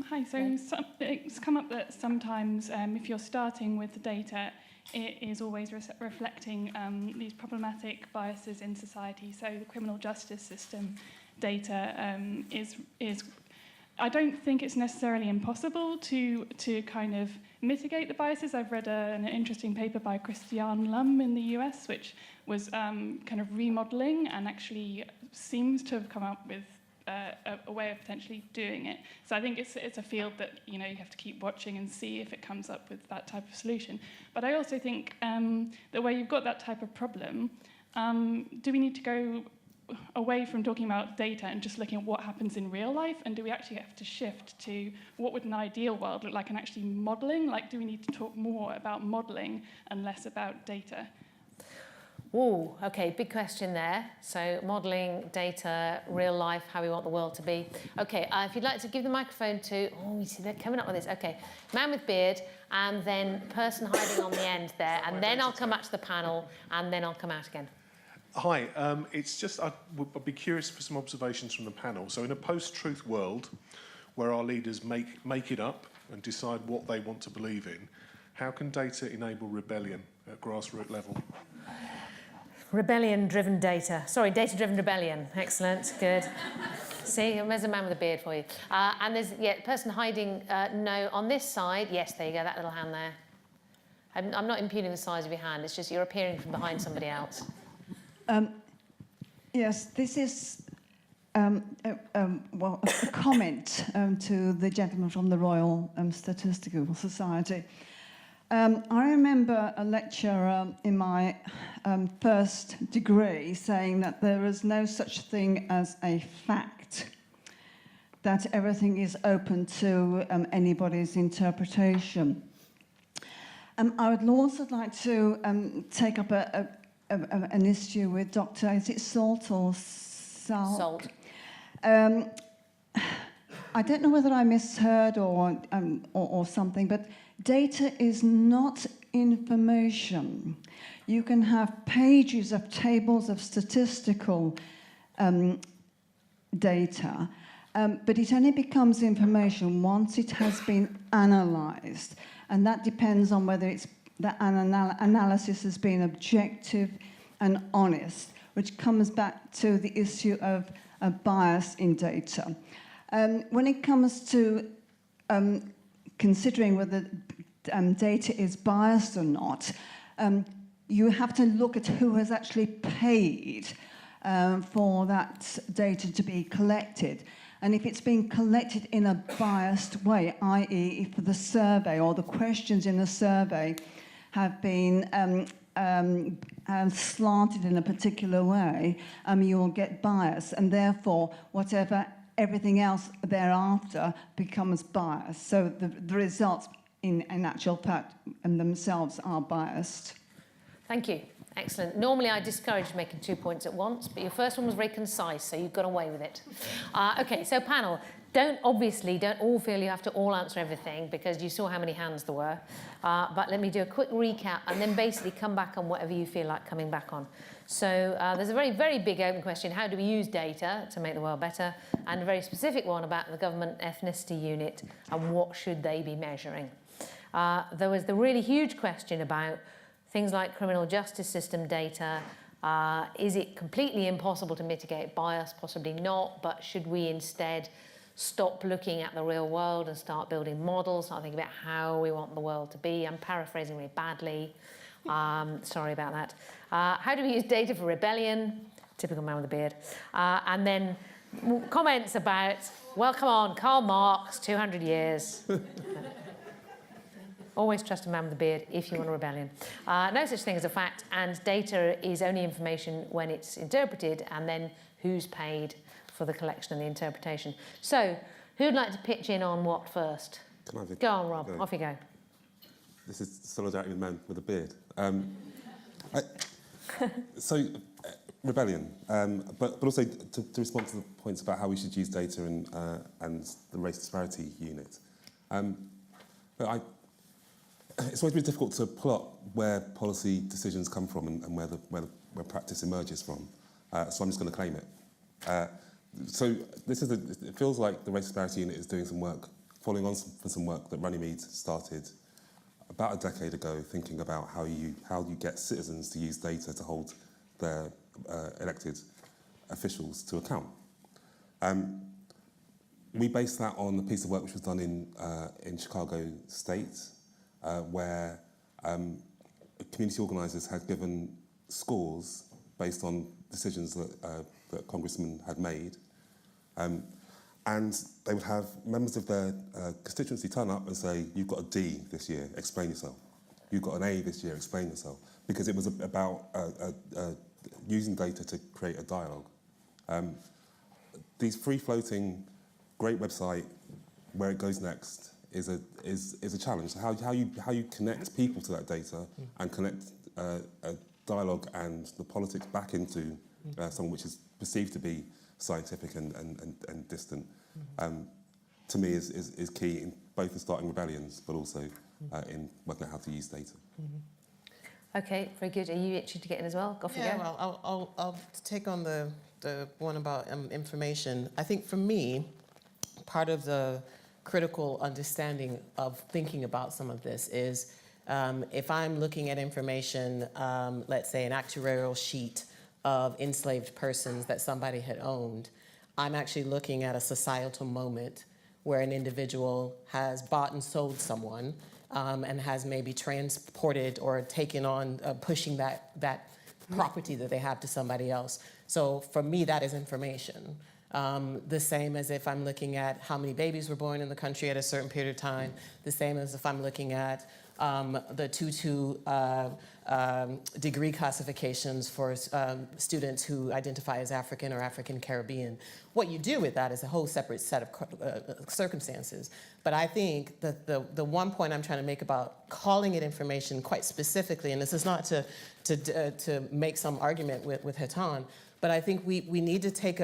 Hi, so it's come up that sometimes if you're starting with the data, it is always reflecting these problematic biases in society. So the criminal justice system data is I don't think it's necessarily impossible to kind of mitigate the biases. I've read an interesting paper by Christiane Lum in the US, which was kind of remodeling and actually seems to have come up with a way of potentially doing it. So I think it's a field that you have to keep watching and see if it comes up with that type of solution. But I also think that where you've got that type of problem, do we need to go away from talking about data and just looking at what happens in real life, and do we actually have to shift to what would an ideal world look like and actually modelling? Like, do we need to talk more about modelling and less about data? Ooh, okay, big question there. So modelling, data, real life, how we want the world to be. Okay, if you'd like to give the microphone to, oh, you see they're coming up with this. Okay, man with beard, and then person hiding on the end there, and then I'll come back to the panel, and then I'll come out again. Hi, it's just I'd be curious for some observations from the panel. So in a post-truth world where our leaders make it up and decide what they want to believe in, how can data enable rebellion at grassroots level? Rebellion-driven data. Sorry, data-driven rebellion. Excellent, good. See, there's a man with a beard for you. And there's, person hiding, no. On this side, yes, there you go, that little hand there. I'm not impugning the size of your hand, it's just you're appearing from behind somebody else. Yes, this is a comment to the gentleman from the Royal Statistical Society. I remember a lecturer in my first degree saying that there is no such thing as a fact, that everything is open to anybody's interpretation. I would also like to take up an issue with Dr. Is it Salt or Salt? Salt. I don't know whether I misheard or something, but data is not information. You can have pages of tables of statistical data, but it only becomes information once it has been analysed, and that depends on whether it's that analysis has been objective and honest, which comes back to the issue of bias in data. When it comes to considering whether data is biased or not, you have to look at who has actually paid for that data to be collected. And if it's being collected in a biased way, i.e. if the survey or the questions in the survey have been slanted in a particular way, you will get bias, and therefore everything else thereafter becomes biased. So the results in actual fact and themselves are biased. Thank you. Excellent. Normally I discourage making 2 points at once, but your first one was very concise, so you've got away with it. Okay, so panel, don't all feel you have to all answer everything, because you saw how many hands there were. But let me do a quick recap and then basically come back on whatever you feel like coming back on. So there's a very, very big open question: how do we use data to make the world better? And a very specific one about the government ethnicity unit and what should they be measuring. There was the really huge question about things like criminal justice system data. Is it completely impossible to mitigate bias? Possibly not, but should we instead stop looking at the real world and start building models, start thinking about how we want the world to be? I'm paraphrasing really badly. Sorry about that. How do we use data for rebellion? Typical man with a beard. And then comments about, well, come on, Karl Marx, 200 years. Always trust a man with a beard if you want a rebellion. No such thing as a fact, and data is only information when it's interpreted, and then who's paid for the collection and the interpretation. So, who'd like to pitch in on what first? Go on, Rob. Off you go. This is solidarity with a man with a beard. Rebellion. But also to respond to the points about how we should use data and the race disparity unit. It's always been difficult to plot where policy decisions come from and where practice emerges from. So I'm just going to claim it. It feels like the race disparity unit is doing some work, following on from some work that Runnymede started about a decade ago, thinking about how you get citizens to use data to hold their elected officials to account. We based that on a piece of work which was done in Chicago State, where community organisers had given scores based on decisions that congressmen had made. And they would have members of their constituency turn up and say, you've got a D this year, explain yourself. You've got an A this year, explain yourself. Because it was about using data to create a dialogue. These free-floating, great website, where it goes next, is a challenge. So how you connect people to that data and connect a dialogue and the politics back into something which is perceived to be scientific and distant, to me is key in both in starting rebellions, but also in working out how to use data. Okay, very good. Are you itching to get in as well? Go for it. Well, I'll take on the one about information. I think for me, part of the critical understanding of thinking about some of this is if I'm looking at information, let's say an actuarial sheet of enslaved persons that somebody had owned, I'm actually looking at a societal moment where an individual has bought and sold someone and has maybe transported or taken on pushing that property that they have to somebody else. So for me, that is information. The same as if I'm looking at how many babies were born in the country at a certain period of time, the same as if I'm looking at the 2-2 degree classifications for students who identify as African or African Caribbean. What you do with that is a whole separate set of circumstances. But I think that the one point I'm trying to make about calling it information quite specifically, and this is not to make some argument with Hatan, but I think we need to take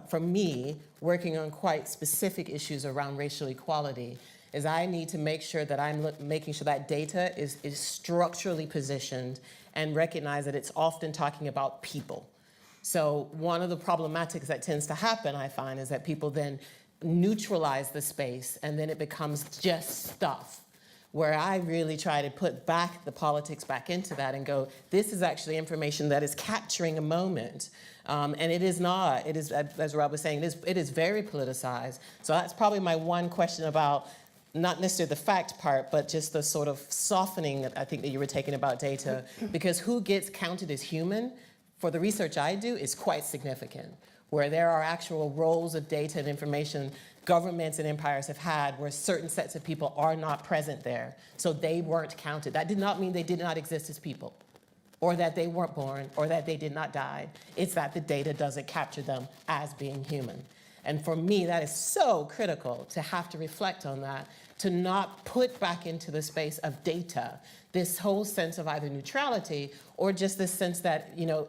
for me, working on quite specific issues around racial equality, is I need to make sure that I'm making sure that data is structurally positioned and recognize that it's often talking about people. So one of the problematics that tends to happen, I find, is that people then neutralize the space and then it becomes just stuff, where I really try to put back the politics back into that and go, this is actually information that is capturing a moment. And it is not, it is, as Rob was saying, it is very politicized. So that's probably my one question about not necessarily the fact part, but just the sort of softening that I think that you were taking about data, because who gets counted as human, for the research I do, is quite significant, where there are actual roles of data and information governments and empires have had where certain sets of people are not present there, so they weren't counted. That did not mean they did not exist as people, or that they weren't born, or that they did not die. It's that the data doesn't capture them as being human. And for me, that is so critical to have to reflect on that, to not put back into the space of data this whole sense of either neutrality or just this sense that, you know,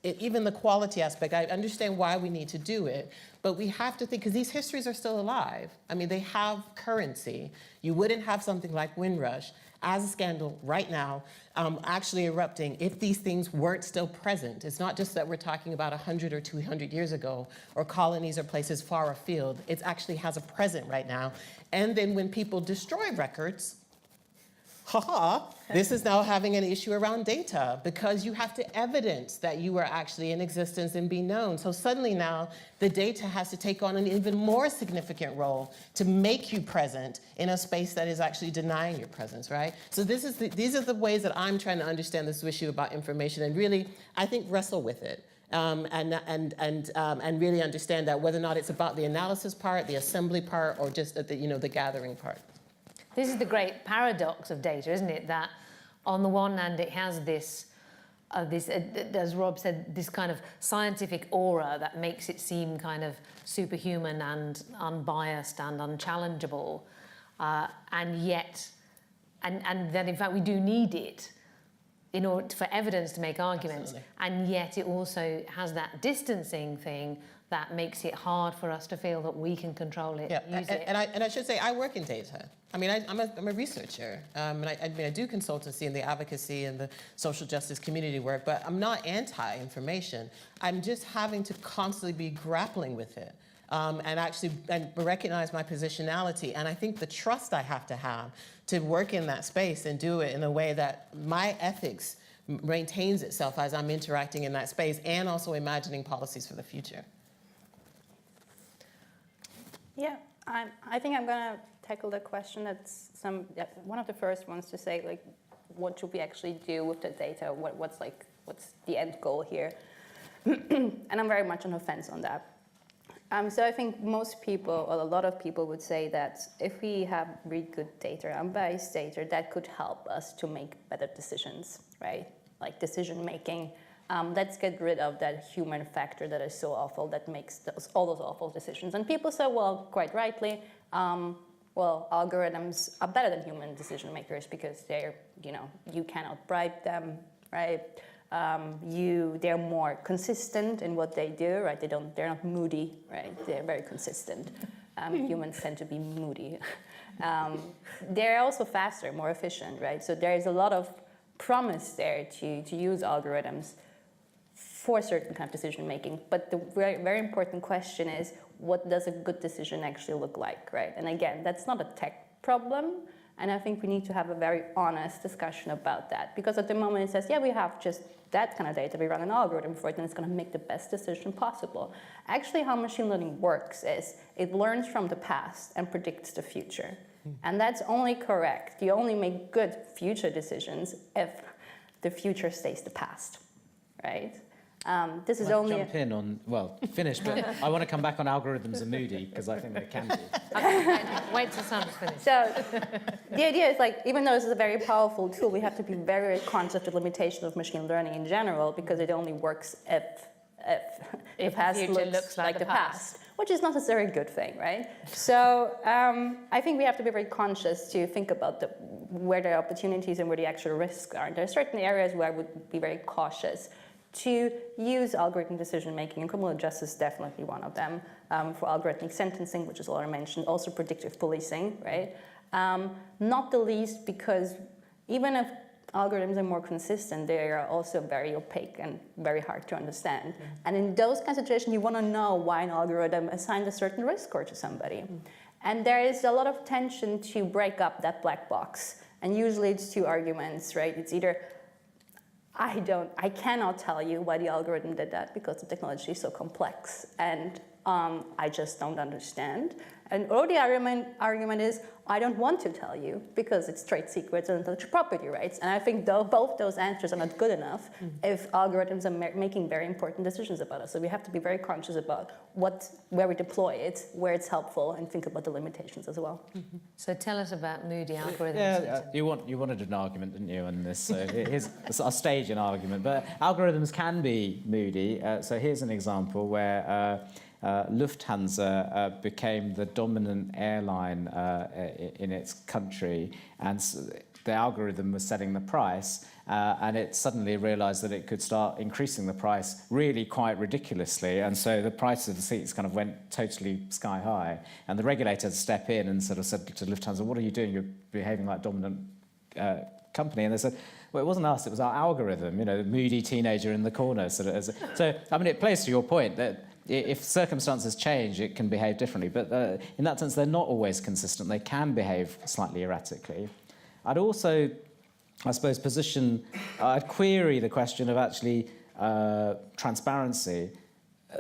even the quality aspect. I understand why we need to do it, but we have to think, because these histories are still alive. I mean, they have currency. You wouldn't have something like Windrush as a scandal right now, actually erupting if these things weren't still present. It's not just that we're talking about 100 or 200 years ago, or colonies or places far afield. It actually has a present right now. And then when people destroy records, this is now having an issue around data, because you have to evidence that you were actually in existence and be known. So suddenly now the data has to take on an even more significant role to make you present in a space that is actually denying your presence, right? So these are the ways that I'm trying to understand this issue about information, and really, I think, wrestle with it. And really understand that whether or not it's about the analysis part, the assembly part, or just the gathering part. This is the great paradox of data, isn't it? That on the one hand, it has this, as Rob said, this kind of scientific aura that makes it seem kind of superhuman and unbiased and unchallengeable, and yet, and that in fact we do need it in order for evidence to make arguments. Absolutely. And yet it also has that distancing thing that makes it hard for us to feel that we can control it, use it. And I should say, I work in data. I mean, I'm a researcher, and I do consultancy in the advocacy and the social justice community work, but I'm not anti-information. I'm just having to constantly be grappling with it, and recognize my positionality. And I think the trust I have to work in that space and do it in a way that my ethics maintains itself as I'm interacting in that space, and also imagining policies for the future. Yeah, I think I'm going to tackle the question that's one of the first ones to say, like, what should we actually do with the data? What's the end goal here? And I'm very much on the fence on that. So I think most people, or a lot of people, would say that if we have really good data, unbiased data, that could help us to make better decisions, right? Like decision making. Let's get rid of that human factor that is so awful, that makes all those awful decisions. And people say, well, quite rightly, well, algorithms are better than human decision makers because they're, you cannot bribe them, right? They're more consistent in what they do, right? They're not moody, right? They're very consistent. Humans tend to be moody. They're also faster, more efficient, right? So there is a lot of promise there to use algorithms for certain kind of decision making. But the very, very important question is, what does a good decision actually look like, right? And again, that's not a tech problem. And I think we need to have a very honest discussion about that. Because at the moment it says, yeah, we have just that kind of data, we run an algorithm for it, and it's going to make the best decision possible. Actually, how machine learning works is it learns from the past and predicts the future. And that's only correct. You only make good future decisions if the future stays the past, right? This is only jump in on, well, finish, but I want to come back on algorithms and moody, because I think they can be. Wait till Sam's finished. So the idea is, like, even though this is a very powerful tool, we have to be very, very conscious of the limitation of machine learning in general, because it only works if the past looks like the past, which is not necessarily a good thing, right? So I think we have to be very conscious to think about where the opportunities and where the actual risks are. There are certain areas where I would be very cautious to use algorithmic decision-making, and criminal justice is definitely one of them, for algorithmic sentencing, which is Laura mentioned, also predictive policing, right? Not the least because even if algorithms are more consistent, they are also very opaque and very hard to understand. And in those kinds of situations, you want to know why an algorithm assigned a certain risk score to somebody. And there is a lot of tension to break up that black box. And usually it's two arguments, right? It's either I cannot tell you why the algorithm did that because the technology is so complex and I just don't understand. or the argument is, I don't want to tell you because it's trade secrets and intellectual property rights. And I think both those answers are not good enough if algorithms are making very important decisions about us. So we have to be very conscious about where we deploy it, where it's helpful, and think about the limitations as well. So tell us about moody algorithms. Yeah, you wanted an argument, didn't you, on this? So I'll stage an argument. But algorithms can be moody. So here's an example where Lufthansa became the dominant airline in its country, and the algorithm was setting the price, and it suddenly realized that it could start increasing the price really quite ridiculously, and so the price of the seats kind of went totally sky high, and the regulator had to step in and sort of said to Lufthansa, what are you doing? You're behaving like dominant company. And they said, well, it wasn't us, it was our algorithm, you know, the moody teenager in the corner. So, I mean, it plays to your point that if circumstances change, it can behave differently. But in that sense, they're not always consistent. They can behave slightly erratically. I'd also, I suppose, I'd query the question of actually transparency.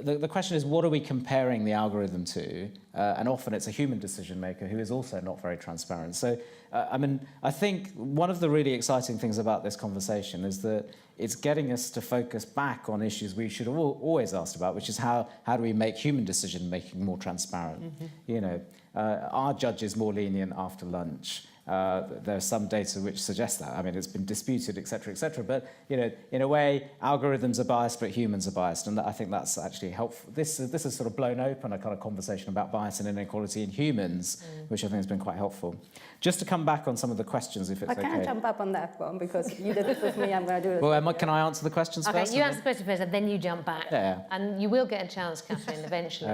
The question is, what are we comparing the algorithm to? And often it's a human decision maker who is also not very transparent. So, I mean, I think one of the really exciting things about this conversation is that it's getting us to focus back on issues we should have always asked about, which is how do we make human decision making more transparent? You know, are judges more lenient after lunch? There's some data which suggests that. I mean, it's been disputed, et cetera, but, you know, in a way, algorithms are biased, but humans are biased, and I think that's actually helpful. This has sort of blown open a kind of conversation about bias and inequality in humans, which I think has been quite helpful. Just to come back on some of the questions, if it's okay. I can't jump up on that one, because you did it with me, I'm going to do it. Well, can I answer the questions first? Okay, you answer the question first, and then you jump back. Yeah. And you will get a chance, Catherine, eventually.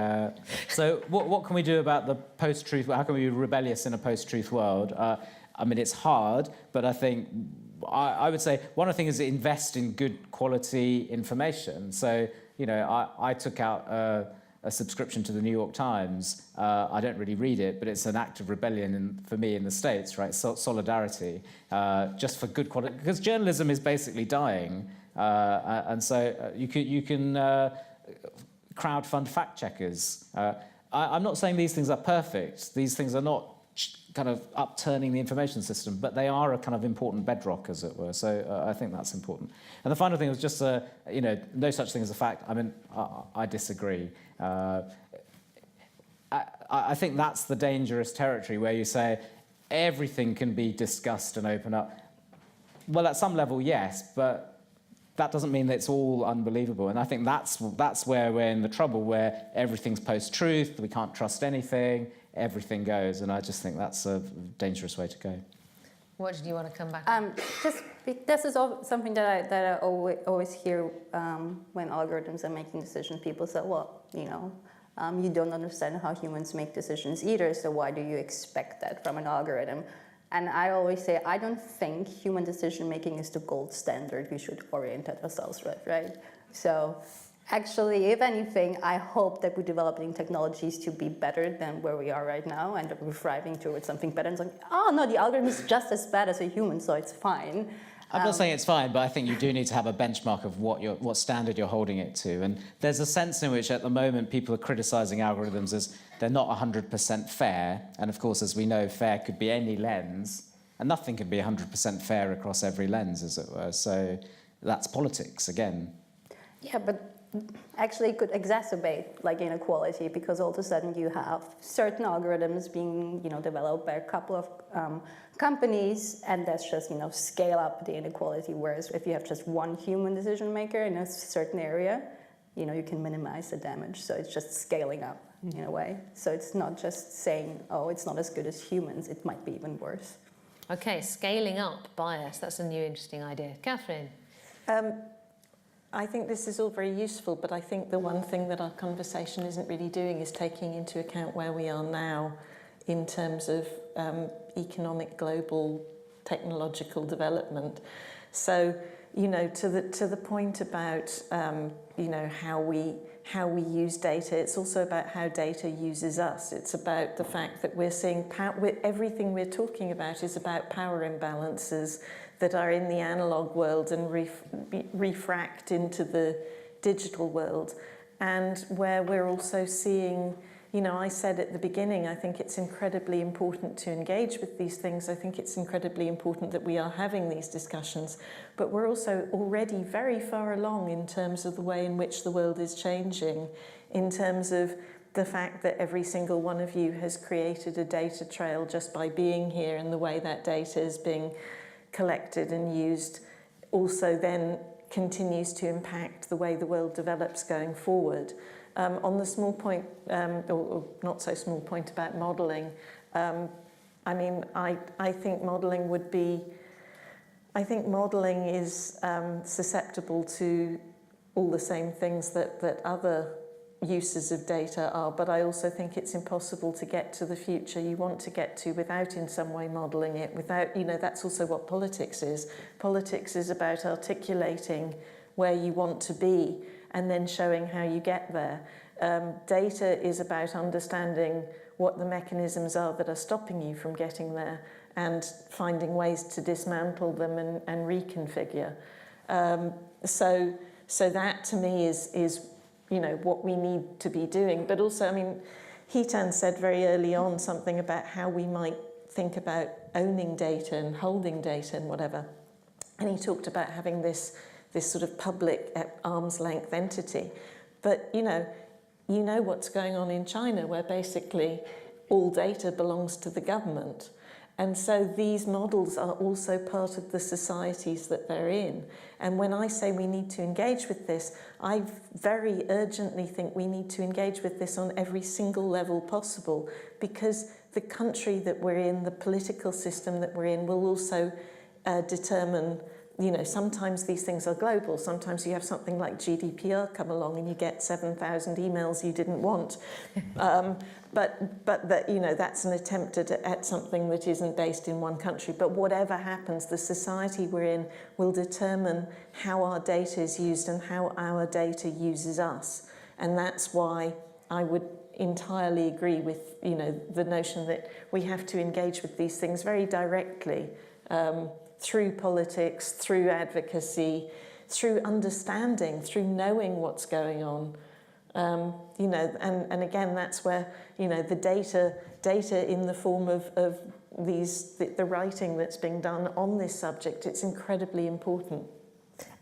So what can we do about the post-truth? How can we be rebellious in a post-truth world? I mean, it's hard, but I think I would say one of the things is invest in good quality information. So, you know, I took out a subscription to the New York Times. I don't really read it, but it's an act of rebellion for me in the States, right? Solidarity, just for good quality, because journalism is basically dying, and so you can crowdfund fact checkers. I'm not saying these things are perfect. These things are not kind of upturning the information system, but they are a kind of important bedrock, as it were. So I think that's important. And the final thing was just, you know, no such thing as a fact. I mean, I disagree. I think that's the dangerous territory where you say everything can be discussed and open up. Well, at some level, yes, but that doesn't mean that it's all unbelievable. And I think that's where we're in the trouble, where everything's post-truth, we can't trust anything, everything goes, and I just think that's a dangerous way to go. What did you want to come back? This is something that I always hear when algorithms are making decisions. People say, well, you know, you don't understand how humans make decisions either, so why do you expect that from an algorithm? And I always say, I don't think human decision making is the gold standard we should orient ourselves with, right? So actually, if anything, I hope that we're developing technologies to be better than where we are right now, and that we're thriving towards something better. And it's like, oh no, the algorithm is just as bad as a human, so it's fine. I'm not saying it's fine, but I think you do need to have a benchmark of what standard you're holding it to. And there's a sense in which, at the moment, people are criticising algorithms as they're not 100% fair. And of course, as we know, fair could be any lens, and nothing can be 100% fair across every lens, as it were. So that's politics again. Yeah, but actually it could exacerbate like inequality, because all of a sudden you have certain algorithms being, you know, developed by a couple of companies, and that's just, you know, scale up the inequality. Whereas if you have just one human decision maker in a certain area, you know, you can minimize the damage. So it's just scaling up in a way. So it's not just saying, oh, it's not as good as humans. It might be even worse. Okay, scaling up bias. That's a new interesting idea. Catherine? I think this is all very useful, but I think the one thing that our conversation isn't really doing is taking into account where we are now in terms of economic, global, technological development. So, you know, to the point about you know, how we use data, it's also about how data uses us. It's about the fact that we're seeing everything we're talking about is about power imbalances that are in the analog world and refract into the digital world, and where we're also seeing you know, I said at the beginning, I think it's incredibly important to engage with these things. I think it's incredibly important that we are having these discussions, but we're also already very far along in terms of the way in which the world is changing, in terms of the fact that every single one of you has created a data trail just by being here, and the way that data is being collected and used also then continues to impact the way the world develops going forward. On the small point, or not so small point about modelling, I mean, I think modelling would be, I think modelling is susceptible to all the same things that other uses of data are, but I also think it's impossible to get to the future you want to get to without in some way modelling it, without, you know, that's also what politics is. Politics is about articulating where you want to be and then showing how you get there. Data is about understanding what the mechanisms are that are stopping you from getting there and finding ways to dismantle them and reconfigure. So that to me is you know, what we need to be doing. But also, I mean, Hitan said very early on something about how we might think about owning data and holding data and whatever. And he talked about having this sort of public at arm's length entity. But, you know what's going on in China, where basically all data belongs to the government. And so these models are also part of the societies that they're in. And when I say we need to engage with this, I very urgently think we need to engage with this on every single level possible, because the country that we're in, the political system that we're in, will also determine, you know, sometimes these things are global. Sometimes you have something like GDPR come along and you get 7,000 emails you didn't want. But that, you know, that's an attempt at something that isn't based in one country. But whatever happens, the society we're in will determine how our data is used and how our data uses us. And that's why I would entirely agree with, you know, the notion that we have to engage with these things very directly, through politics, through advocacy, through understanding, through knowing what's going on. You know, and again, that's where, you know, the data in the form of the writing that's being done on this subject, it's incredibly important.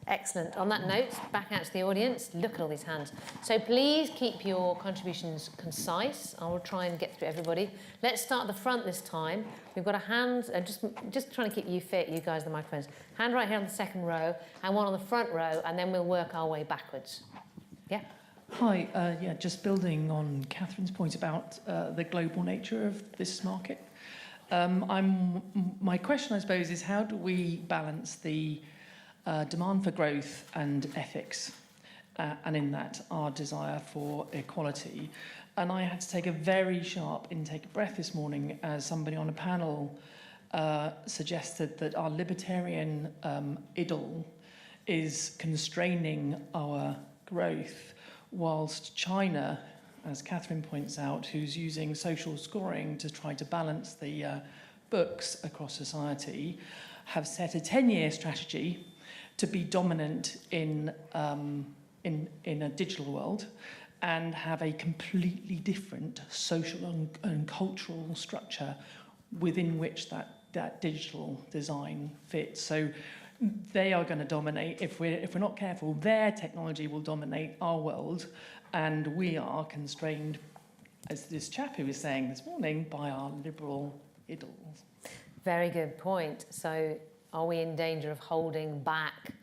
Excellent. On that note, back out to the audience. Look at all these hands. So please keep your contributions concise. I will try and get through everybody. Let's start at the front this time. We've got a hand, just trying to keep you fit, you guys, the microphones. Hand right here on the second row, and one on the front row, and then we'll work our way backwards. Yeah. Hi, yeah, just building on Catherine's point about the global nature of this market. My question, I suppose, is how do we balance the demand for growth and ethics, and in that our desire for equality? And I had to take a very sharp intake of breath this morning as somebody on a panel suggested that our libertarian idyll is constraining our growth, whilst China, as Catherine points out, who's using social scoring to try to balance the books across society, have set a 10-year strategy to be dominant in a digital world and have a completely different social and cultural structure within which that digital design fits. So they are going to dominate. If we're not careful, their technology will dominate our world, and we are constrained, as this chap who was saying this morning, by our liberal idols. Very good point. So are we in danger of holding back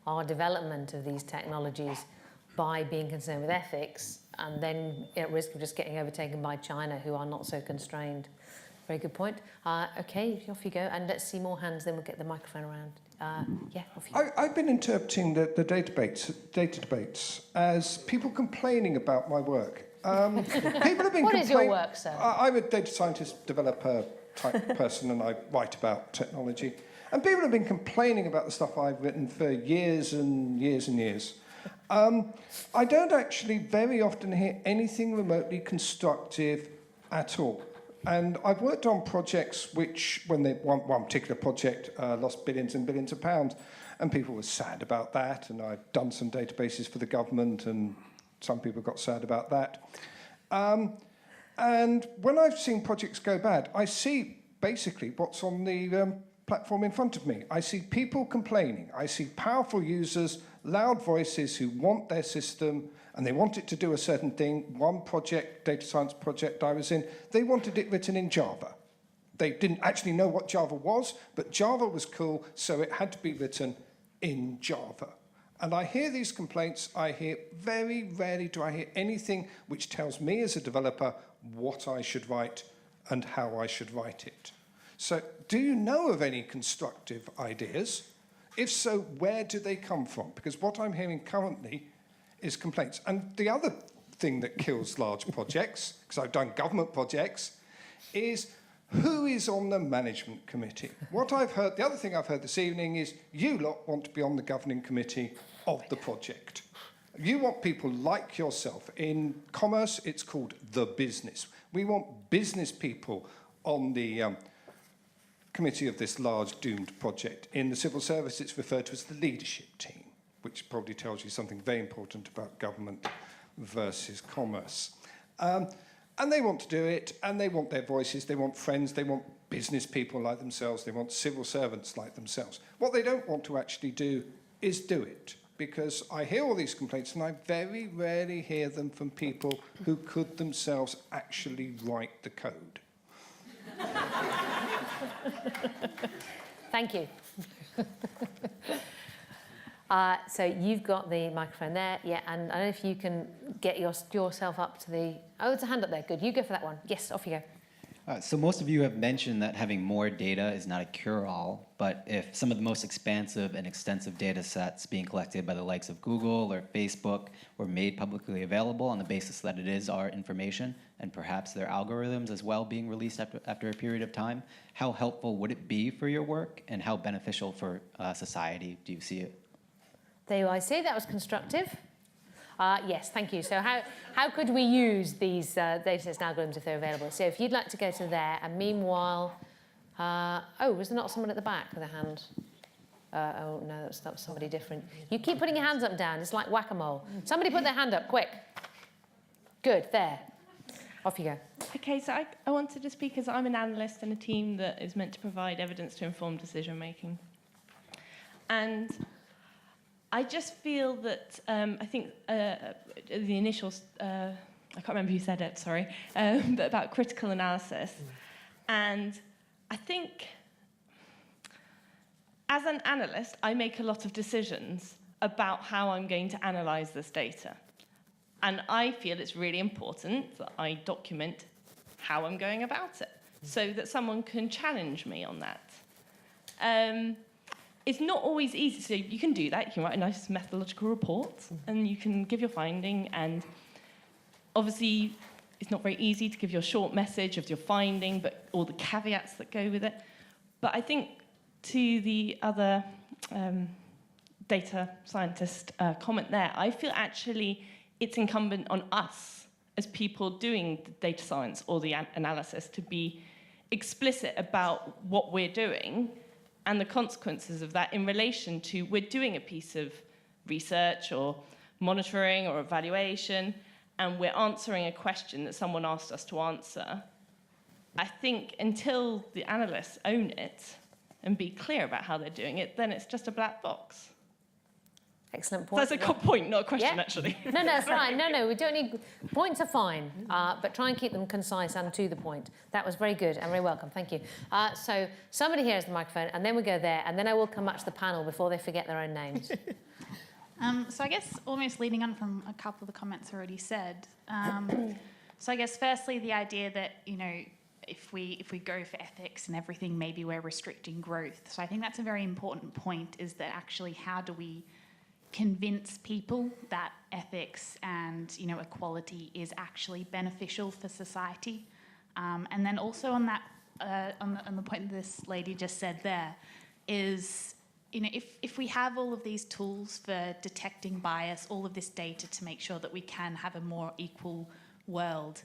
our development of these technologies by being concerned with ethics, and then at risk of just getting overtaken by China, who are not so constrained? Very good point. Okay, off you go, and let's see more hands, then we'll get the microphone around. Yeah, off you go. I've been interpreting the data debates as people complaining about my work. People have been What is your work, sir? I'm a data scientist, developer type person, and I write about technology. And people have been complaining about the stuff I've written for years and years and years. I don't actually very often hear anything remotely constructive at all. And I've worked on projects which, when one particular project lost billions and billions of pounds, and people were sad about that, and I've done some databases for the government, and some people got sad about that. And when I've seen projects go bad, I see basically what's on the platform in front of me. I see people complaining. I see powerful users, loud voices who want their system and they want it to do a certain thing. One project, data science project I was in, they wanted it written in Java. They didn't actually know what Java was, but Java was cool, so it had to be written in Java. And I hear these complaints. I hear very rarely do I hear anything which tells me as a developer what I should write and how I should write it. So do you know of any constructive ideas? If so, where do they come from? Because what I'm hearing currently is complaints. And the other thing that kills large projects, because I've done government projects, is who is on the management committee? What I've heard, the other thing I've heard this evening is you lot want to be on the governing committee of the project. You want people like yourself. In commerce, it's called the business. We want business people on the committee of this large doomed project. In the civil service, it's referred to as the leadership team, which probably tells you something very important about government versus commerce. And they want to do it, and they want their voices, they want friends, they want business people like themselves, they want civil servants like themselves. What they don't want to actually do is do it, because I hear all these complaints, and I very rarely hear them from people who could themselves actually write the code. Thank you. So you've got the microphone there, yeah, and I don't know if you can get yourself up to the... Oh, there's a hand up there, good. You go for that one. Yes, off you go. So most of you have mentioned that having more data is not a cure-all, but if some of the most expansive and extensive data sets being collected by the likes of Google or Facebook were made publicly available on the basis that it is our information, and perhaps their algorithms as well being released after a period of time, how helpful would it be for your work, and how beneficial for society do you see it? There I see, that was constructive. Yes, thank you. So how could we use these data sets and algorithms if they're available? So if you'd like to go to there, and meanwhile... oh, was there not someone at the back with a hand? Oh, no, that was somebody different. You keep putting your hands up and down. It's like whack-a-mole. Somebody put their hand up, quick. Good, there. Off you go. OK, so I wanted to speak as I'm an analyst in a team that is meant to provide evidence to inform decision-making. And I just feel that I think the initial, I can't remember who said it, sorry, but about critical analysis. And I think as an analyst, I make a lot of decisions about how I'm going to analyse this data. And I feel it's really important that I document how I'm going about it so that someone can challenge me on that. It's not always easy. So you can do that. You can write a nice methodological report and you can give your finding. And obviously, it's not very easy to give your short message of your finding, but all the caveats that go with it. But I think to the other data scientist comment there, I feel actually it's incumbent on us as people doing the data science or the analysis to be explicit about what we're doing and the consequences of that in relation to we're doing a piece of research or monitoring or evaluation, and we're answering a question that someone asked us to answer. I think until the analysts own it and be clear about how they're doing it, then it's just a black box. Excellent point. That's a point, not a question, actually. No, it's fine. No, we don't need... Points are fine, but try and keep them concise and to the point. That was very good and very welcome. Thank you. So somebody here has the microphone, and then we go there, and then I will come back to the panel before they forget their own names. So I guess almost leading on from a couple of the comments already said. So I guess firstly, the idea that, you know, if we go for ethics and everything, maybe we're restricting growth. So I think that's a very important point, is that actually how do we convince people that ethics and, you know, equality is actually beneficial for society? And then also on that, on the point this lady just said there, is, you know, if we have all of these tools for detecting bias, all of this data to make sure that we can have a more equal world,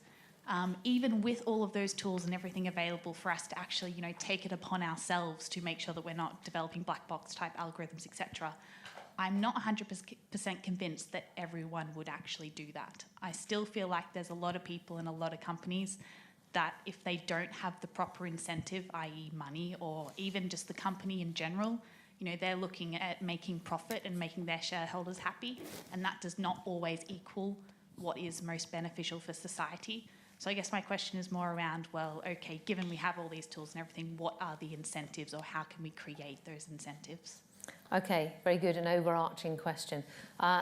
even with all of those tools and everything available for us to actually, take it upon ourselves to make sure that we're not developing black box type algorithms, etc. I'm not 100% convinced that everyone would actually do that. I still feel like there's a lot of people and a lot of companies that if they don't have the proper incentive, i.e. money, or even just the company in general, they're looking at making profit and making their shareholders happy, and that does not always equal what is most beneficial for society. So I guess my question is more around, well, okay, given we have all these tools and everything, what are the incentives, or how can we create those incentives? Okay, very good, an overarching question.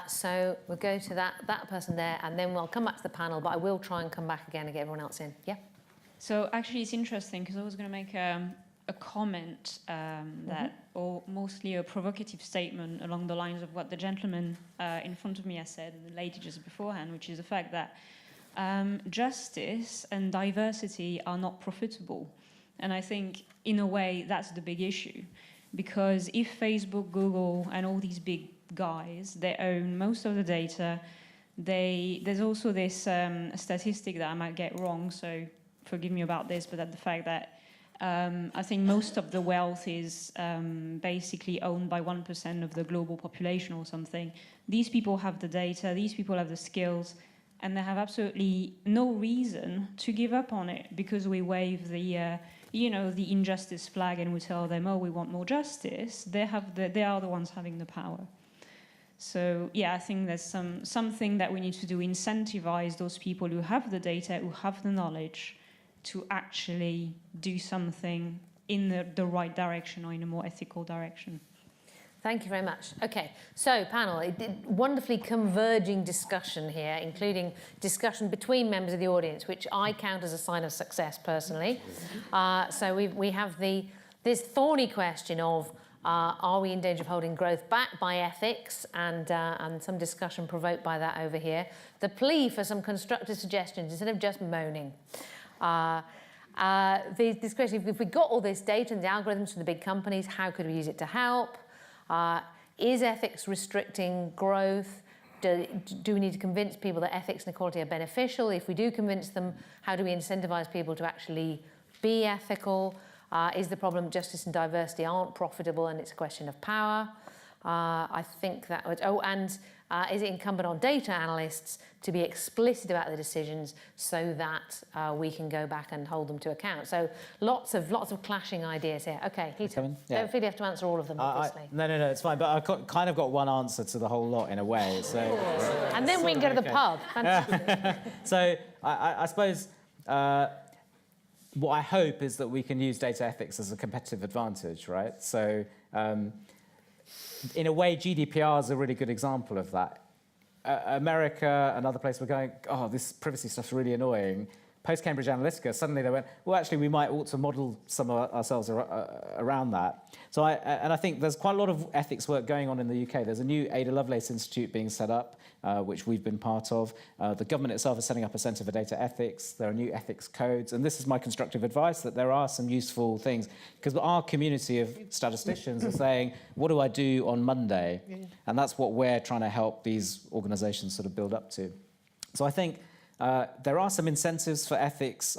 So we'll go to that person there, and then we'll come back to the panel, but I will try and come back again and get everyone else in. Yeah? So actually it's interesting, because I was going to make a comment or mostly a provocative statement along the lines of what the gentleman in front of me has said, and the lady just beforehand, which is the fact that justice and diversity are not profitable. And I think, in a way, that's the big issue. Because if Facebook, Google, and all these big guys, they own most of the data, there's also this statistic that I might get wrong, so forgive me about this, but that the fact that I think most of the wealth is basically owned by 1% of the global population or something. These people have the data, these people have the skills, and they have absolutely no reason to give up on it because we wave the the injustice flag and we tell them, oh, we want more justice. They are the ones having the power. So yeah, I think there's something that we need to do, incentivize those people who have the data, who have the knowledge, to actually do something in the right direction or in a more ethical direction. Thank you very much. Okay, so panel, wonderfully converging discussion here, including discussion between members of the audience, which I count as a sign of success personally. So we have this thorny question of are we in danger of holding growth back by ethics, and some discussion provoked by that over here. The plea for some constructive suggestions instead of just moaning. This question, if we got all this data and the algorithms from the big companies, how could we use it to help? Is ethics restricting growth? Do we need to convince people that ethics and equality are beneficial? If we do convince them, how do we incentivize people to actually be ethical? Is the problem justice and diversity aren't profitable and it's a question of power? I think that would... Oh, and is it incumbent on data analysts to be explicit about the decisions so that we can go back and hold them to account? So lots of clashing ideas here. Okay, Heaton, don't feel you have to answer all of them, obviously. No, it's fine. But I've kind of got one answer to the whole lot in a way. So, and then we can go to the pub. Fantastic. So I suppose what I hope is that we can use data ethics as a competitive advantage, right? So in a way, GDPR is a really good example of that. America and other places were going, oh, this privacy stuff's really annoying. Post-Cambridge Analytica, suddenly they went, well, actually, we might ought to model some of ourselves around that. So I think there's quite a lot of ethics work going on in the UK. There's a new Ada Lovelace Institute being set up, which we've been part of. The government itself is setting up a Centre for Data Ethics. There are new ethics codes. And this is my constructive advice, that there are some useful things. Because our community of statisticians are saying, what do I do on Monday? And that's what we're trying to help these organisations sort of build up to. So I think there are some incentives for ethics.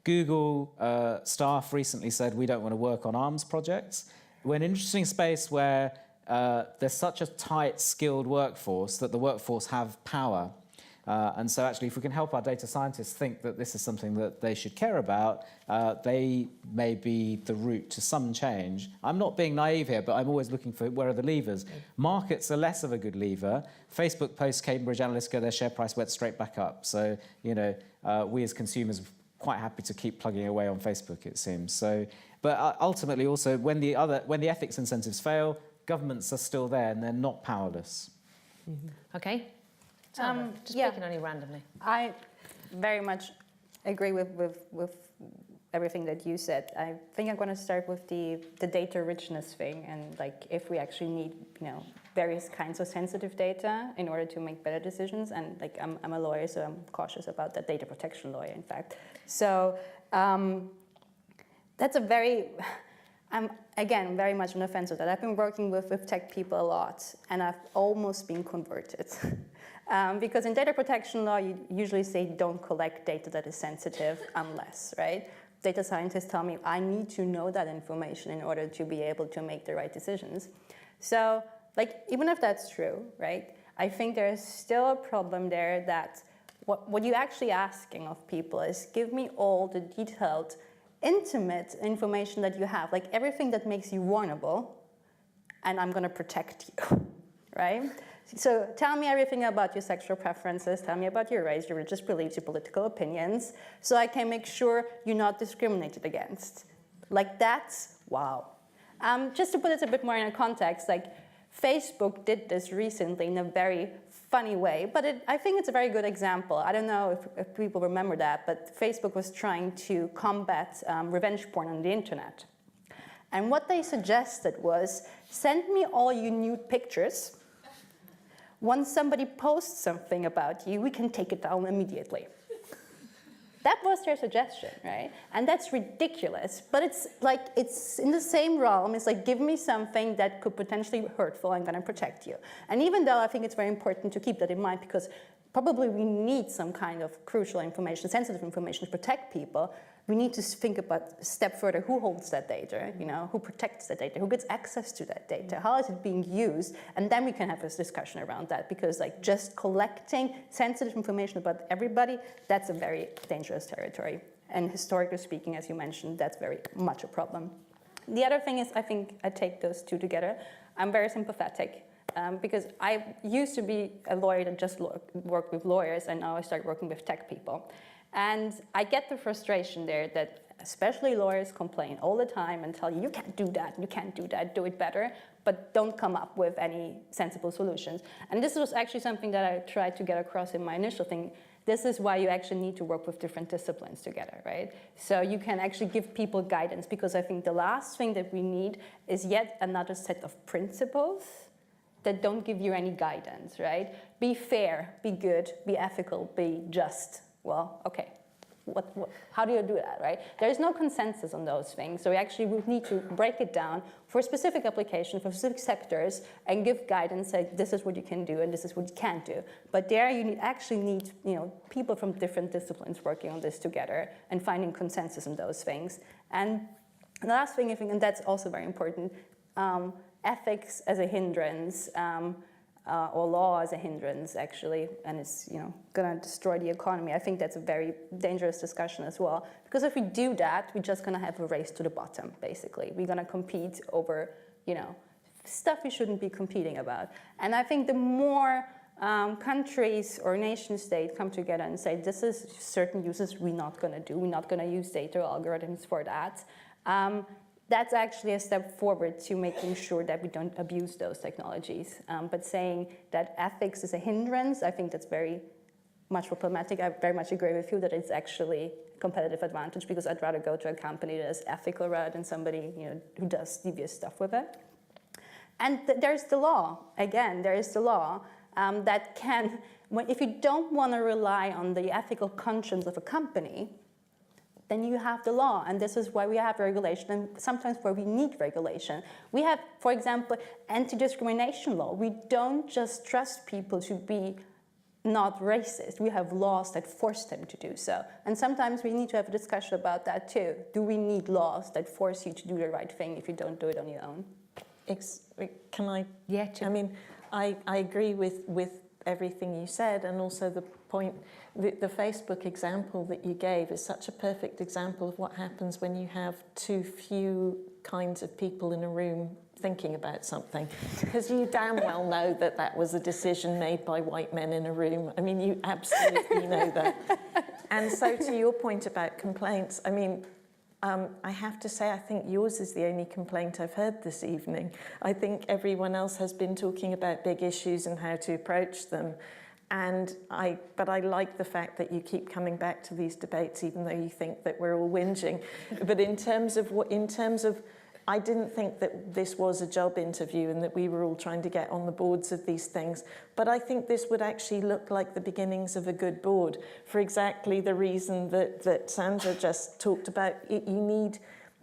Google staff recently said we don't want to work on arms projects. We're in an interesting space where there's such a tight, skilled workforce that the workforce have power. And so actually, if we can help our data scientists think that this is something that they should care about, they may be the route to some change. I'm not being naive here, but I'm always looking for where are the levers. Markets are less of a good lever. Facebook post-Cambridge Analytica, their share price went straight back up. So, we as consumers are quite happy to keep plugging away on Facebook, it seems. So, but ultimately also, when the ethics incentives fail, governments are still there and they're not powerless. Okay. Just picking on you randomly. I very much agree with everything that you said. I think I'm going to start with the data richness thing, and like if we actually need various kinds of sensitive data in order to make better decisions. And like I'm a lawyer, so I'm cautious about that, data protection lawyer, in fact. So that's a very I'm, again, very much on the fence with that. I've been working with tech people a lot, and I've almost been converted. Because in data protection law, you usually say don't collect data that is sensitive unless, right? Data scientists tell me I need to know that information in order to be able to make the right decisions. So, like, even if that's true, right, I think there's still a problem there that what you're actually asking of people is give me all the detailed, intimate information that you have, like everything that makes you vulnerable, and I'm going to protect you, right? So tell me everything about your sexual preferences, tell me about your race, your religious beliefs, your political opinions, so I can make sure you're not discriminated against. Like that's, wow. Just to put it a bit more in a context, like Facebook did this recently in a very funny way, but I think it's a very good example. I don't know if people remember that, but Facebook was trying to combat revenge porn on the internet. And what they suggested was, send me all your nude pictures. Once somebody posts something about you, we can take it down immediately. That was their suggestion, right? And that's ridiculous, but it's like, it's in the same realm. It's like, give me something that could potentially be hurtful, I'm gonna protect you. And even though I think it's very important to keep that in mind, because probably we need some kind of crucial information, sensitive information to protect people, we need to think about a step further, who holds that data, you know, who protects that data, who gets access to that data, how is it being used, and then we can have this discussion around that, because like just collecting sensitive information about everybody, that's a very dangerous territory. And historically speaking, as you mentioned, that's very much a problem. The other thing is, I think I take those two together. I'm very sympathetic. Because I used to be a lawyer that just worked with lawyers, and now I start working with tech people. And I get the frustration there that especially lawyers complain all the time and tell you, you can't do that, you can't do that, do it better, but don't come up with any sensible solutions. And this was actually something that I tried to get across in my initial thing. This is why you actually need to work with different disciplines together, right? So you can actually give people guidance, because I think the last thing that we need is yet another set of principles that don't give you any guidance, right? Be fair, be good, be ethical, be just. Well, okay, how do you do that, right? There is no consensus on those things, so we actually would need to break it down for specific applications, for specific sectors, and give guidance, say this is what you can do and this is what you can't do. But there you actually need, you know, people from different disciplines working on this together and finding consensus on those things. And the last thing, I think, and that's also very important, ethics as a hindrance, or law as a hindrance, actually, and it's, you know, going to destroy the economy. I think that's a very dangerous discussion as well, because if we do that, we're just going to have a race to the bottom, basically. We're going to compete over, you know, stuff we shouldn't be competing about. And I think the more countries or nation states come together and say, this is certain uses we're not going to do, we're not going to use data or algorithms for that, that's actually a step forward to making sure that we don't abuse those technologies. But saying that ethics is a hindrance, I think that's very much problematic. I very much agree with you that it's actually a competitive advantage, because I'd rather go to a company that is ethical rather than somebody, you know, who does devious stuff with it. And there's the law. Again, there is the law that can, if you don't want to rely on the ethical conscience of a company, then you have the law, and this is why we have regulation, and sometimes where we need regulation. We have, for example, anti-discrimination law. We don't just trust people to be not racist. We have laws that force them to do so. And sometimes we need to have a discussion about that too. Do we need laws that force you to do the right thing if you don't do it on your own? Can I? Yeah. I mean, I agree with everything you said, and also the point, the Facebook example that you gave is such a perfect example of what happens when you have too few kinds of people in a room thinking about something, because you damn well know that that was a decision made by white men in a room. I mean, you absolutely know that. And so to your point about complaints, I mean, I have to say, I think yours is the only complaint I've heard this evening. I think everyone else has been talking about big issues and how to approach them. But I like the fact that you keep coming back to these debates, even though you think that we're all whinging. But in terms of, I didn't think that this was a job interview and that we were all trying to get on the boards of these things. But I think this would actually look like the beginnings of a good board, for exactly the reason that Sandra just talked about. You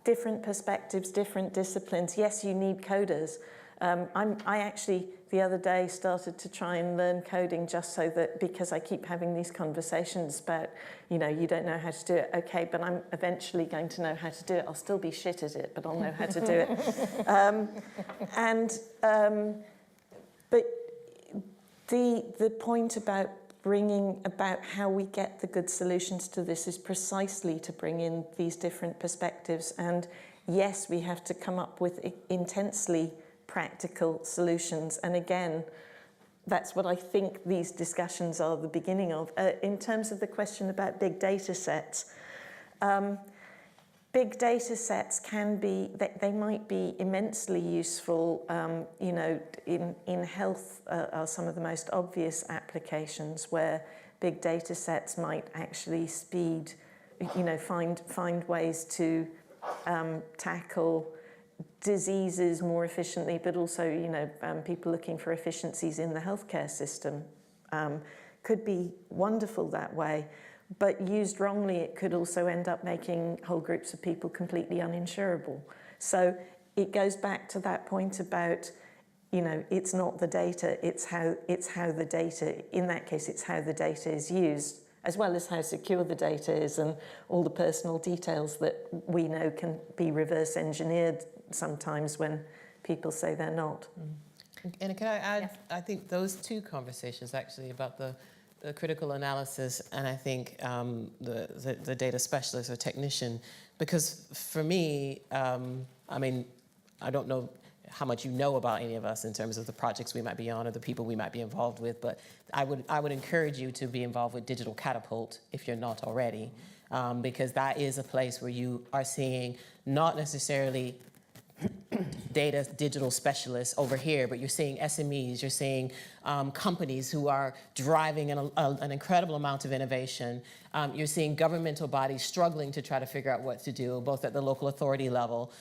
different perspectives, different disciplines. Yes, you need coders. I actually, the other day, started to try and learn coding just so that, because I keep having these conversations about, you know, you don't know how to do it. Okay, but I'm eventually going to know how to do it. I'll still be shit at it, but I'll know how to do it. But the point about bringing about how we get the good solutions to this is precisely to bring in these different perspectives. And yes, we have to come up with intensely practical solutions. And again, that's what I think these discussions are the beginning of. In terms of the question about big data sets, big data sets can be, they might be immensely useful. You know, in health are some of the most obvious applications where big data sets might actually speed, you know, find ways to tackle diseases more efficiently, but also, you know, people looking for efficiencies in the healthcare system could be wonderful that way. But used wrongly, it could also end up making whole groups of people completely uninsurable. So it goes back to that point about, you know, it's not the data, it's how the data, in that case, it's how the data is used, as well as how secure the data is and all the personal details that we know can be reverse engineered sometimes when people say they're not. And can I add, I think those two conversations actually about the critical analysis and I think the data specialist or technician, because for me, I mean, I don't know how much you know about any of us in terms of the projects we might be on or the people we might be involved with, but I would encourage you to be involved with Digital Catapult if you're not already, because that is a place where you are seeing not necessarily data digital specialists over here, but you're seeing SMEs, you're seeing companies who are driving an incredible amount of innovation. You're seeing governmental bodies struggling to try to figure out what to do, both at the local authority level,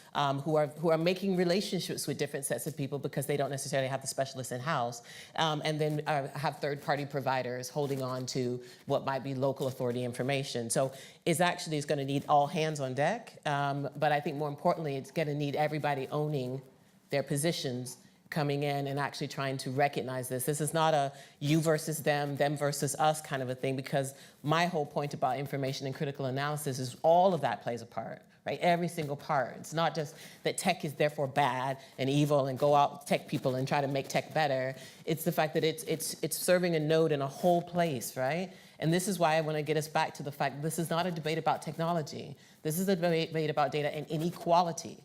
who are making relationships with different sets of people because they don't necessarily have the specialists in-house, and then have third-party providers holding on to what might be local authority information. So it's going to need all hands on deck, but I think more importantly, it's going to need everybody owning their positions, coming in and actually trying to recognize this. This is not a you versus them versus us kind of a thing, because my whole point about information and critical analysis is all of that plays a part, right? Every single part. It's not just that tech is therefore bad and evil and go out tech people and try to make tech better. It's the fact that it's serving a node in a whole place, right? And this is why I want to get us back to the fact that this is not a debate about technology. This is a debate about data and inequality.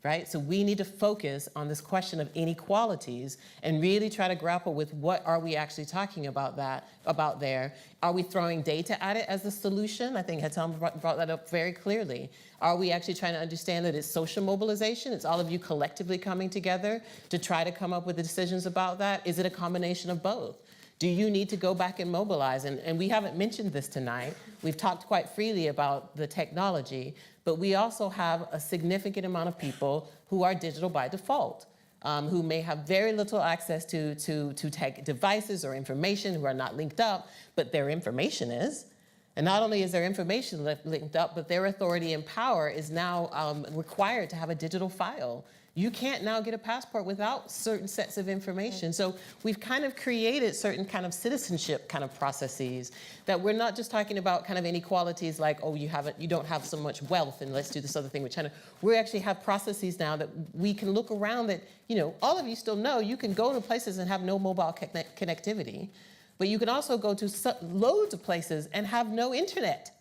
Right? So we need to focus on this question of inequalities and really try to grapple with what are we actually talking about there. Are we throwing data at it as the solution? I think Hatem brought that up very clearly. Are we actually trying to understand that it's social mobilization? It's all of you collectively coming together to try to come up with the decisions about that? Is it a combination of both? Do you need to go back and mobilize? And we haven't mentioned this tonight. We've talked quite freely about the technology, but we also have a significant amount of people who are digital by default, who may have very little access to tech devices or information, who are not linked up, but their information is. And not only is their information linked up, but their authority and power is now required to have a digital file. You can't now get a passport without certain sets of information. So we've kind of created certain kind of citizenship kind of processes that we're not just talking about kind of inequalities like, oh, you don't have so much wealth and let's do this other thing with China. We actually have processes now that we can look around that, you know, all of you still know you can go to places and have no mobile connectivity, but you can also go to loads of places and have no internet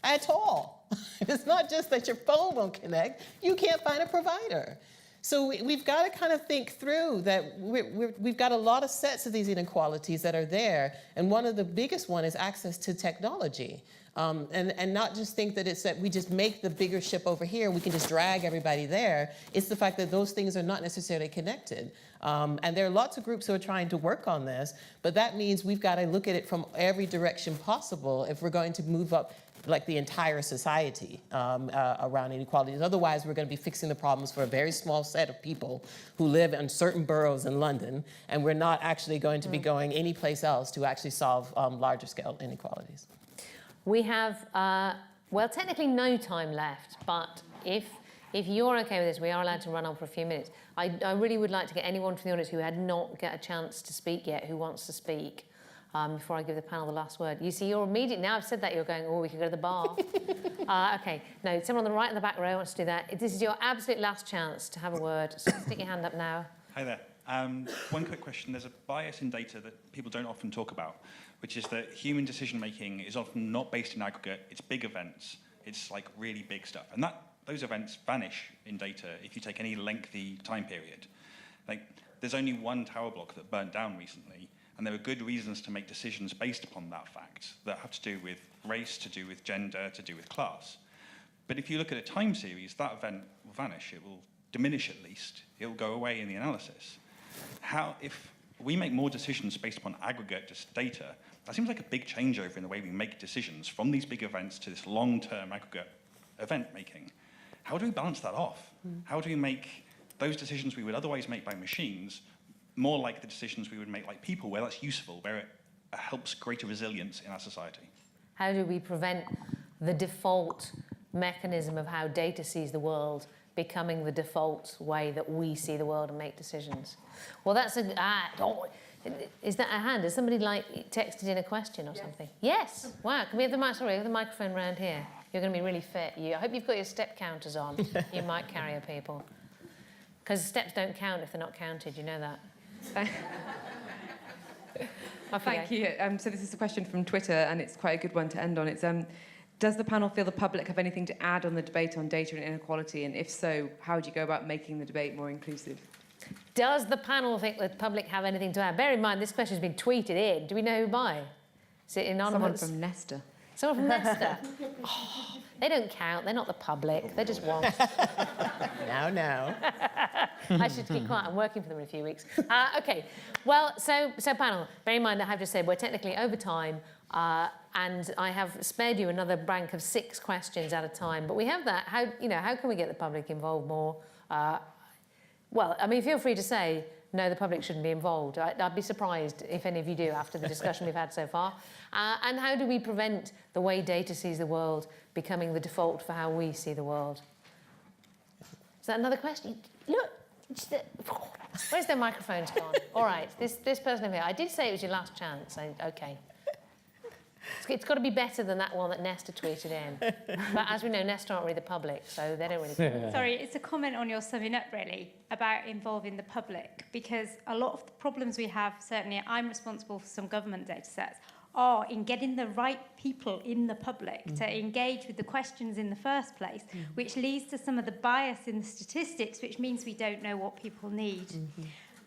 at all. It's not just that your phone won't connect, you can't find a provider. So we've got to kind of think through that we've got a lot of sets of these inequalities that are there. And one of the biggest one is access to technology. And not just think that it's that we just make the bigger ship over here and we can just drag everybody there. It's the fact that those things are not necessarily connected. And there are lots of groups who are trying to work on this, but that means we've got to look at it from every direction possible if we're going to move up like the entire society around inequalities. Otherwise, we're going to be fixing the problems for a very small set of people who live in certain boroughs in London, and we're not actually going to be going anyplace else to actually solve larger scale We have, well, technically no time left, but if if you're okay with this, we are allowed to run on for a few minutes. I really would like to get anyone from the audience who had not got a chance to speak yet, who wants to speak, before I give the panel the last word. You see, you're immediately, now I've said that, you're going, oh, we could go to the bar. Okay, no, someone on the right in the back row wants to do that. This is your absolute last chance to have a word, so stick your hand up now. Hi there. One quick question. There's a bias in data that people don't often talk about, which is that human decision-making is often not based in aggregate. It's big events. It's like really big stuff. And those events vanish in data if you take any lengthy time period. Like, there's only one tower block that burnt down recently, and there are good reasons to make decisions based upon that fact that have to do with race, to do with gender, to do with class. But if you look at a time series, that event will vanish. It will diminish at least. It will go away in the analysis. If we make more decisions based upon aggregate data, that seems like a big changeover in the way we make decisions from these big events to this long-term aggregate event making. How do we balance that off? How do we make those decisions we would otherwise make by machines more like the decisions we would make like people, where that's useful, where it helps greater resilience in our society? How do we prevent the default mechanism of how data sees the world becoming the default way that we see the world and make decisions? Well, that's is that a hand? Has somebody texted in a question or something? Yes. Wow. Can we have the microphone around here? You're going to be really fit. I hope you've got your step counters on. You mic carrier people. Because steps don't count if they're not counted. You know that. Thank you. So this is a question from Twitter, and it's quite a good one to end on. It's does the panel feel the public have anything to add on the debate on data and inequality? And if so, how do you go about making the debate more inclusive? Does the panel think the public have anything to add? Bear in mind, this question's been tweeted in. Do we know who by? Is it anonymous? Someone from Nesta. Someone from Nesta. Oh, they don't count. They're not the public. They're just wonks. No. I should keep quiet. I'm working for them in a few weeks. Okay. Well, so panel, bear in mind that I have just said we're technically over time, and I have spared you another bank of 6 questions at a time. But we have that. How can we get the public involved more? Well, I mean, feel free to say, no, the public shouldn't be involved. I'd be surprised if any of you do after the discussion we've had so far. And how do we prevent the way data sees the world becoming the default for how we see the world? Is that another question? Look, where's their microphones gone? All right, this person over here. I did say it was your last chance. Okay. It's got to be better than that one that Nesta tweeted in. But as we know, Nesta aren't really the public, so they don't really care. Sorry, it's a comment on your summing up, really, about involving the public, because a lot of the problems we have, certainly I'm responsible for some government data sets, are in getting the right people in the public to engage with the questions in the first place, which leads to some of the bias in the statistics, which means we don't know what people need.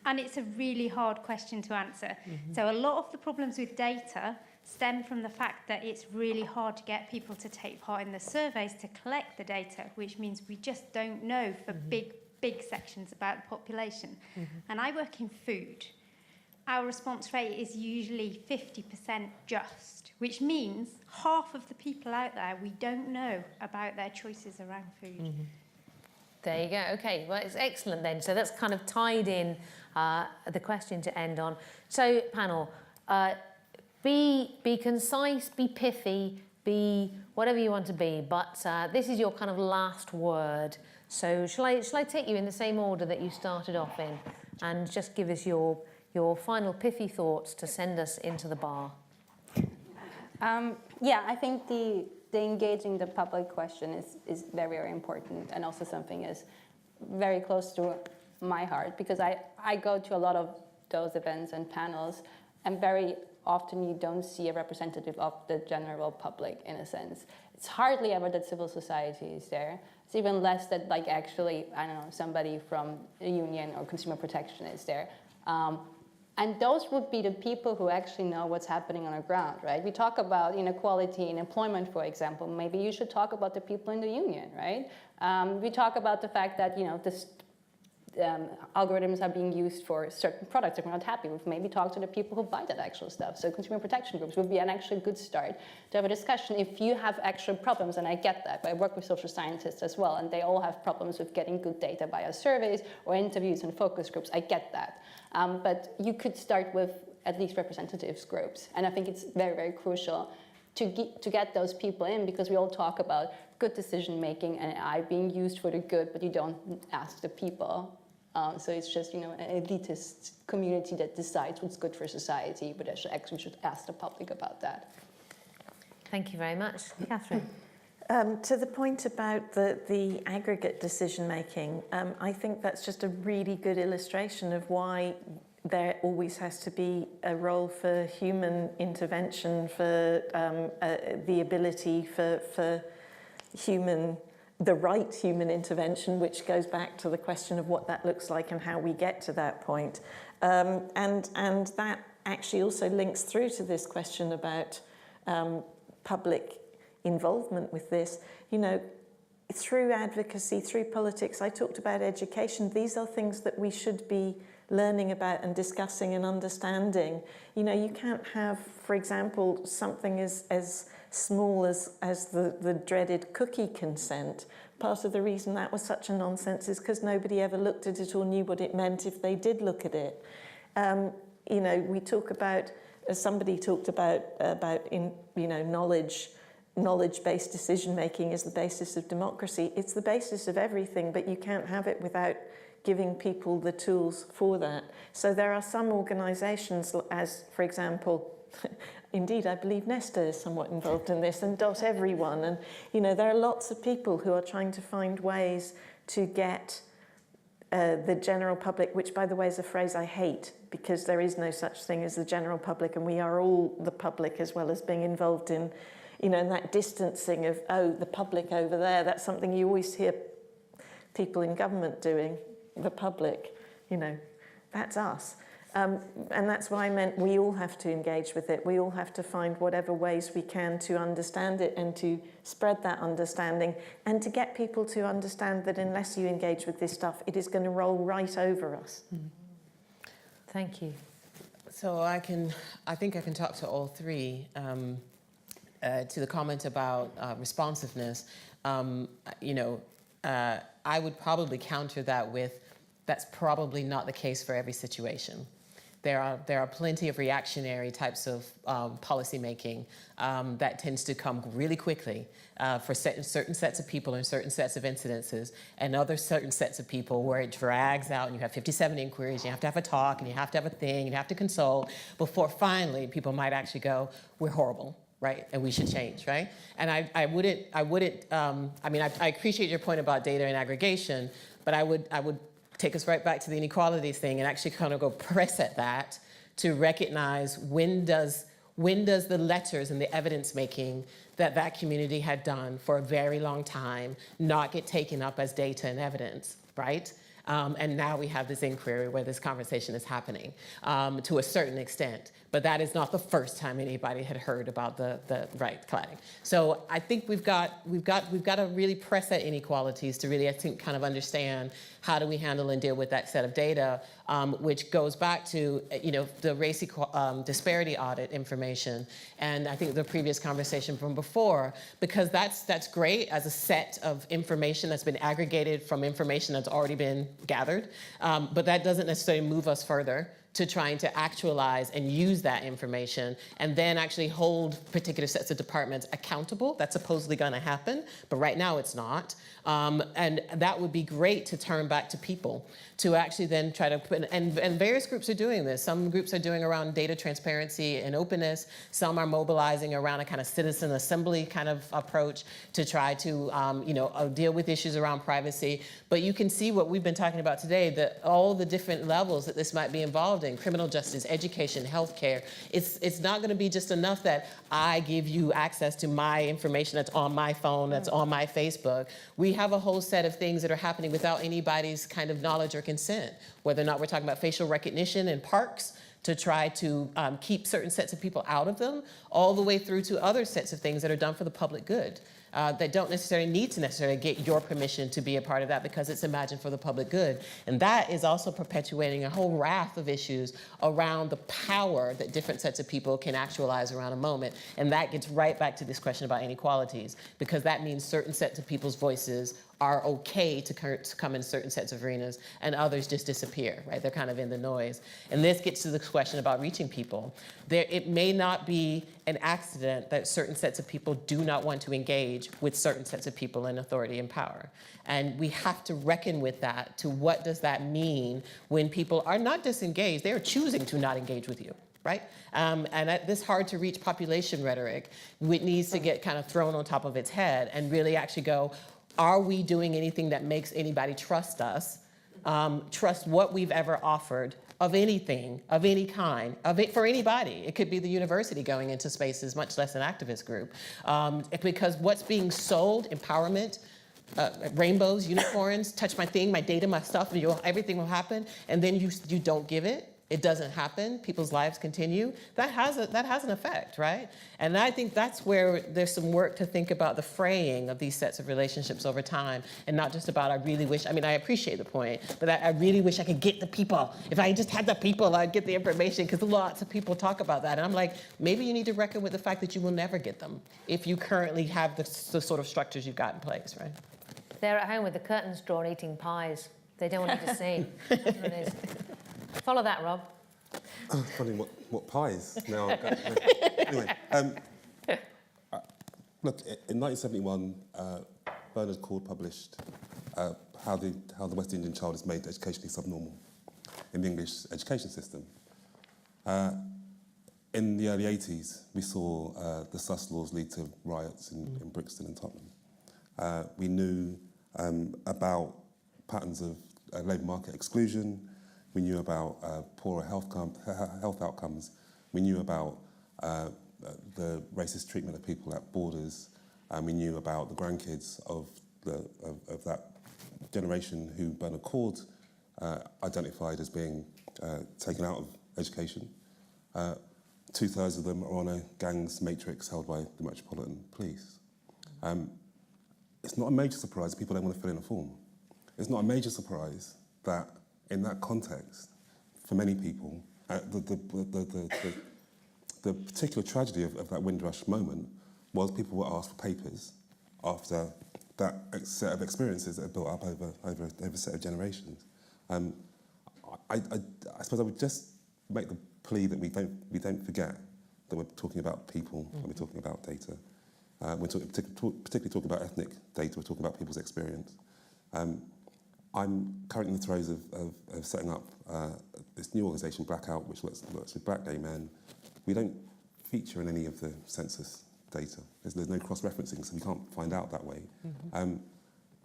And it's a really hard question to answer. So a lot of the problems with data stem from the fact that it's really hard to get people to take part in the surveys to collect the data, which means we just don't know for big sections about the population. And I work in food. Our response rate is usually 50% just, which means half of the people out there, we don't know about their choices around food. There you go. Okay, well, it's excellent then. So that's kind of tied in the question to end on. So, panel, be concise, be pithy, be whatever you want to be, but this is your kind of last word. So shall I take you in the same order that you started off in, and just give us your final pithy thoughts to send us into the bar? Yeah, I think the engaging the public question is very, very important, and also something is very close to my heart, because I go to a lot of those events and panels, and very often you don't see a representative of the general public, in a sense. It's hardly ever that civil society is there. It's even less that, actually, I don't know, somebody from a union or consumer protection is there. And those would be the people who actually know what's happening on the ground, right? We talk about inequality in employment, for example. Maybe you should talk about the people in the union, right? We talk about the fact that, algorithms are being used for certain products that we're not happy with. Maybe talk to the people who buy that actual stuff. So consumer protection groups would be an actually good start to have a discussion. If you have actual problems, and I get that, but I work with social scientists as well, and they all have problems with getting good data via surveys or interviews and focus groups. I get that. But you could start with at least representatives groups. And I think it's very, very crucial. to get those people in, because we all talk about good decision making and AI being used for the good, but you don't ask the people. So it's just, you know, an elitist community that decides what's good for society, but actually we should ask the public about that. Thank you very much. Catherine. To the point about the aggregate decision making, I think that's just a really good illustration of why there always has to be a role for human intervention, for the ability for the right human intervention, which goes back to the question of what that looks like and how we get to that point. And that actually also links through to this question about public involvement with this. You know, through advocacy, through politics, I talked about education. These are things that we should be learning about and discussing and understanding. You know, you can't have, for example, something as small as the dreaded cookie consent. Part of the reason that was such a nonsense is because nobody ever looked at it or knew what it meant if they did look at it. You know, we talk about, somebody talked about knowledge-based decision-making is the basis of democracy. It's the basis of everything, but you can't have it without giving people the tools for that. So there are some organisations, as, for example, indeed, I believe Nesta is somewhat involved in this, and Everyone. And, you know, there are lots of people who are trying to find ways to get the general public, which, by the way, is a phrase I hate, because there is no such thing as the general public, and we are all the public as well as being involved in, you know, in that distancing of, oh, the public over there. That's something you always hear people in government doing, the public, you know, that's us. And that's why I meant we all have to engage with it. We all have to find whatever ways we can to understand it and to spread that understanding and to get people to understand that unless you engage with this stuff, it is going to roll right over us. Thank you. So I think I can talk to all three. To the comment about responsiveness, you know, I would probably counter that with, that's probably not the case for every situation. There are plenty of reactionary types of policy making that tends to come really quickly for certain sets of people and certain sets of incidences, and other certain sets of people where it drags out and you have 57 inquiries, you have to have a talk, and you have to have a thing, and you have to consult before finally people might actually go, we're horrible. Right, and we should change, right? And I mean, I appreciate your point about data and aggregation, but I would take us right back to the inequality thing and actually kind of go press at that to recognize when does the letters and the evidence making that community had done for a very long time not get taken up as data and evidence, right? And now we have this inquiry where this conversation is happening to a certain extent. But that is not the first time anybody had heard about the right cladding. So I think we've got to really press at inequalities to really, I think, kind of understand how do we handle and deal with that set of data, which goes back to, you know, the race disparity audit information, and I think the previous conversation from before, because that's great as a set of information that's been aggregated from information that's already been gathered, but that doesn't necessarily move us further to trying to actualize and use that information and then actually hold particular sets of departments accountable. That's supposedly going to happen, but right now it's not. And that would be great to turn back to people to actually then try to put, and various groups are doing this. Some groups are doing around data transparency and openness. Some are mobilizing around a kind of citizen assembly kind of approach to try to you know, deal with issues around privacy. But you can see what we've been talking about today, that all the different levels that this might be involved in, criminal justice, education, healthcare. It's not going to be just enough that I give you access to my information that's on my phone, that's on my Facebook. We have a whole set of things that are happening without anybody's kind of knowledge or consent, whether or not we're talking about facial recognition in parks to try to keep certain sets of people out of them, all the way through to other sets of things that are done for the public good. That don't necessarily need to necessarily get your permission to be a part of that because it's imagined for the public good. And that is also perpetuating a whole raft of issues around the power that different sets of people can actualize around a moment. And that gets right back to this question about inequalities, because that means certain sets of people's voices are okay to come in certain sets of arenas, and others just disappear, right? They're kind of in the noise. And this gets to the question about reaching people. It may not be an accident that certain sets of people do not want to engage with certain sets of people in authority and power. And we have to reckon with that, to what does that mean when people are not disengaged, they are choosing to not engage with you. Right? And this hard to reach population rhetoric, it needs to get kind of thrown on top of its head and really actually go, are we doing anything that makes anybody trust us, trust what we've ever offered of anything, of any kind, for anybody? It could be the university going into spaces, much less an activist group. Because what's being sold, empowerment, rainbows, unicorns, touch my thing, my data, my stuff, everything will happen, and then you don't give it. It doesn't happen. People's lives continue. That has an effect, right? And I think that's where there's some work to think about the fraying of these sets of relationships over time, and not just about I really wish. I mean, I appreciate the point, but I really wish I could get the people. If I just had the people, I'd get the information. Because lots of people talk about that, and I'm like, maybe you need to reckon with the fact that you will never get them if you currently have the sort of structures you've got in place, right? They're at home with the curtains drawn, eating pies. They don't want you to see. That's what it is. Follow that, Rob. Funny what pies now. Anyway, look, in 1971, Bernard Cord published how the West Indian child is made educationally subnormal in the English education system. In the early 80s, we saw the sus laws lead to riots in Brixton and Tottenham. We knew about patterns of labour market exclusion. We knew about poorer health outcomes. We knew about the racist treatment of people at borders. And we knew about the grandkids of that generation who Bernard Cord identified as being taken out of education. 2/3 of them are on a gangs matrix held by the Metropolitan Police. It's not a major surprise people don't want to fill in a form. It's not a major surprise that in that context, for many people, the particular tragedy of that Windrush moment was people were asked for papers after that set of experiences that had built up over a set of generations. I suppose I would just make the plea that we don't forget that we're talking about people and we're talking about data. We're particularly talking about ethnic data. We're talking about people's experience. I'm currently in the throes of setting up this new organisation, BlackOut, which works with black gay men. We don't feature in any of the census data. There's no cross-referencing, so we can't find out that way.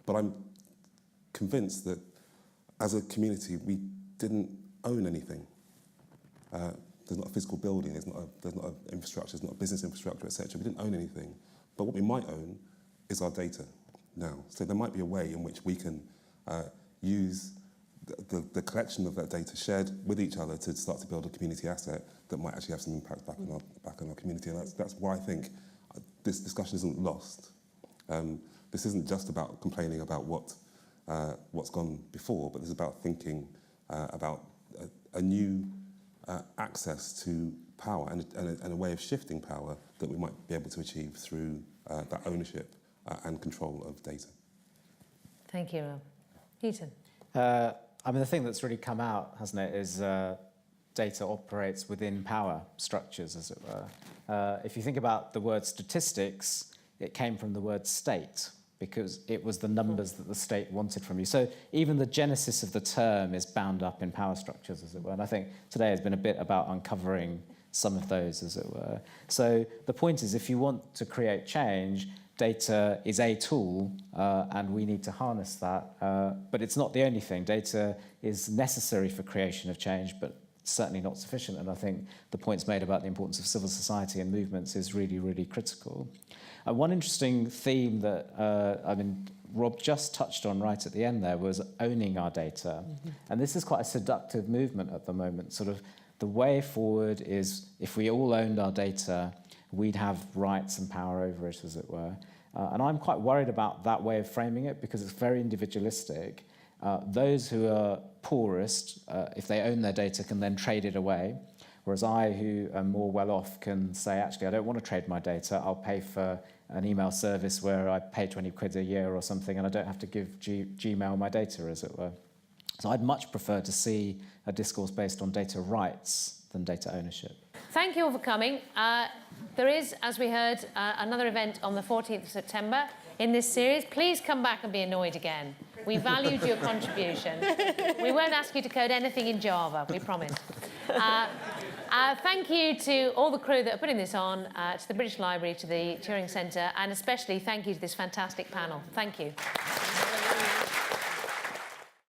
But I'm convinced that as a community, we didn't own anything. There's not a physical building, there's not an infrastructure, there's not a business infrastructure, etc. We didn't own anything. But what we might own is our data now. So there might be a way in which we can use the collection of that data shared with each other to start to build a community asset that might actually have some impact back on our community. And that's why I think this discussion isn't lost. This isn't just about complaining about what's gone before, but it's about thinking about a new access to power and a way of shifting power that we might be able to achieve through that ownership and control of data. Thank you, Rob. Heaton. I mean, the thing that's really come out, hasn't it, is data operates within power structures, as it were. If you think about the word statistics, it came from the word state, because it was the numbers that the state wanted from you. So even the genesis of the term is bound up in power structures, as it were. And I think today has been a bit about uncovering some of those, as it were. So the point is, if you want to create change, data is a tool, and we need to harness that. But it's not the only thing. Data is necessary for creation of change, but certainly not sufficient. And I think the points made about the importance of civil society and movements is really, really critical. One interesting theme that, Rob just touched on right at the end there was owning our data. Mm-hmm. And this is quite a seductive movement at the moment. Sort of the way forward is if we all owned our data, we'd have rights and power over it, as it were. And I'm quite worried about that way of framing it because it's very individualistic. Those who are poorest, if they own their data, can then trade it away. Whereas I, who am more well off, can say, actually, I don't want to trade my data. I'll pay for an email service where I pay 20 quid a year or something, and I don't have to give Gmail my data, as it were. So I'd much prefer to see a discourse based on data rights than data ownership. Thank you all for coming. There is, as we heard, another event on the 14th of September in this series. Please come back and be annoyed again. We valued your contribution. We won't ask you to code anything in Java, we promise. Thank you to all the crew that are putting this on, to the British Library, to the Turing Centre, and especially thank you to this fantastic panel. Thank you.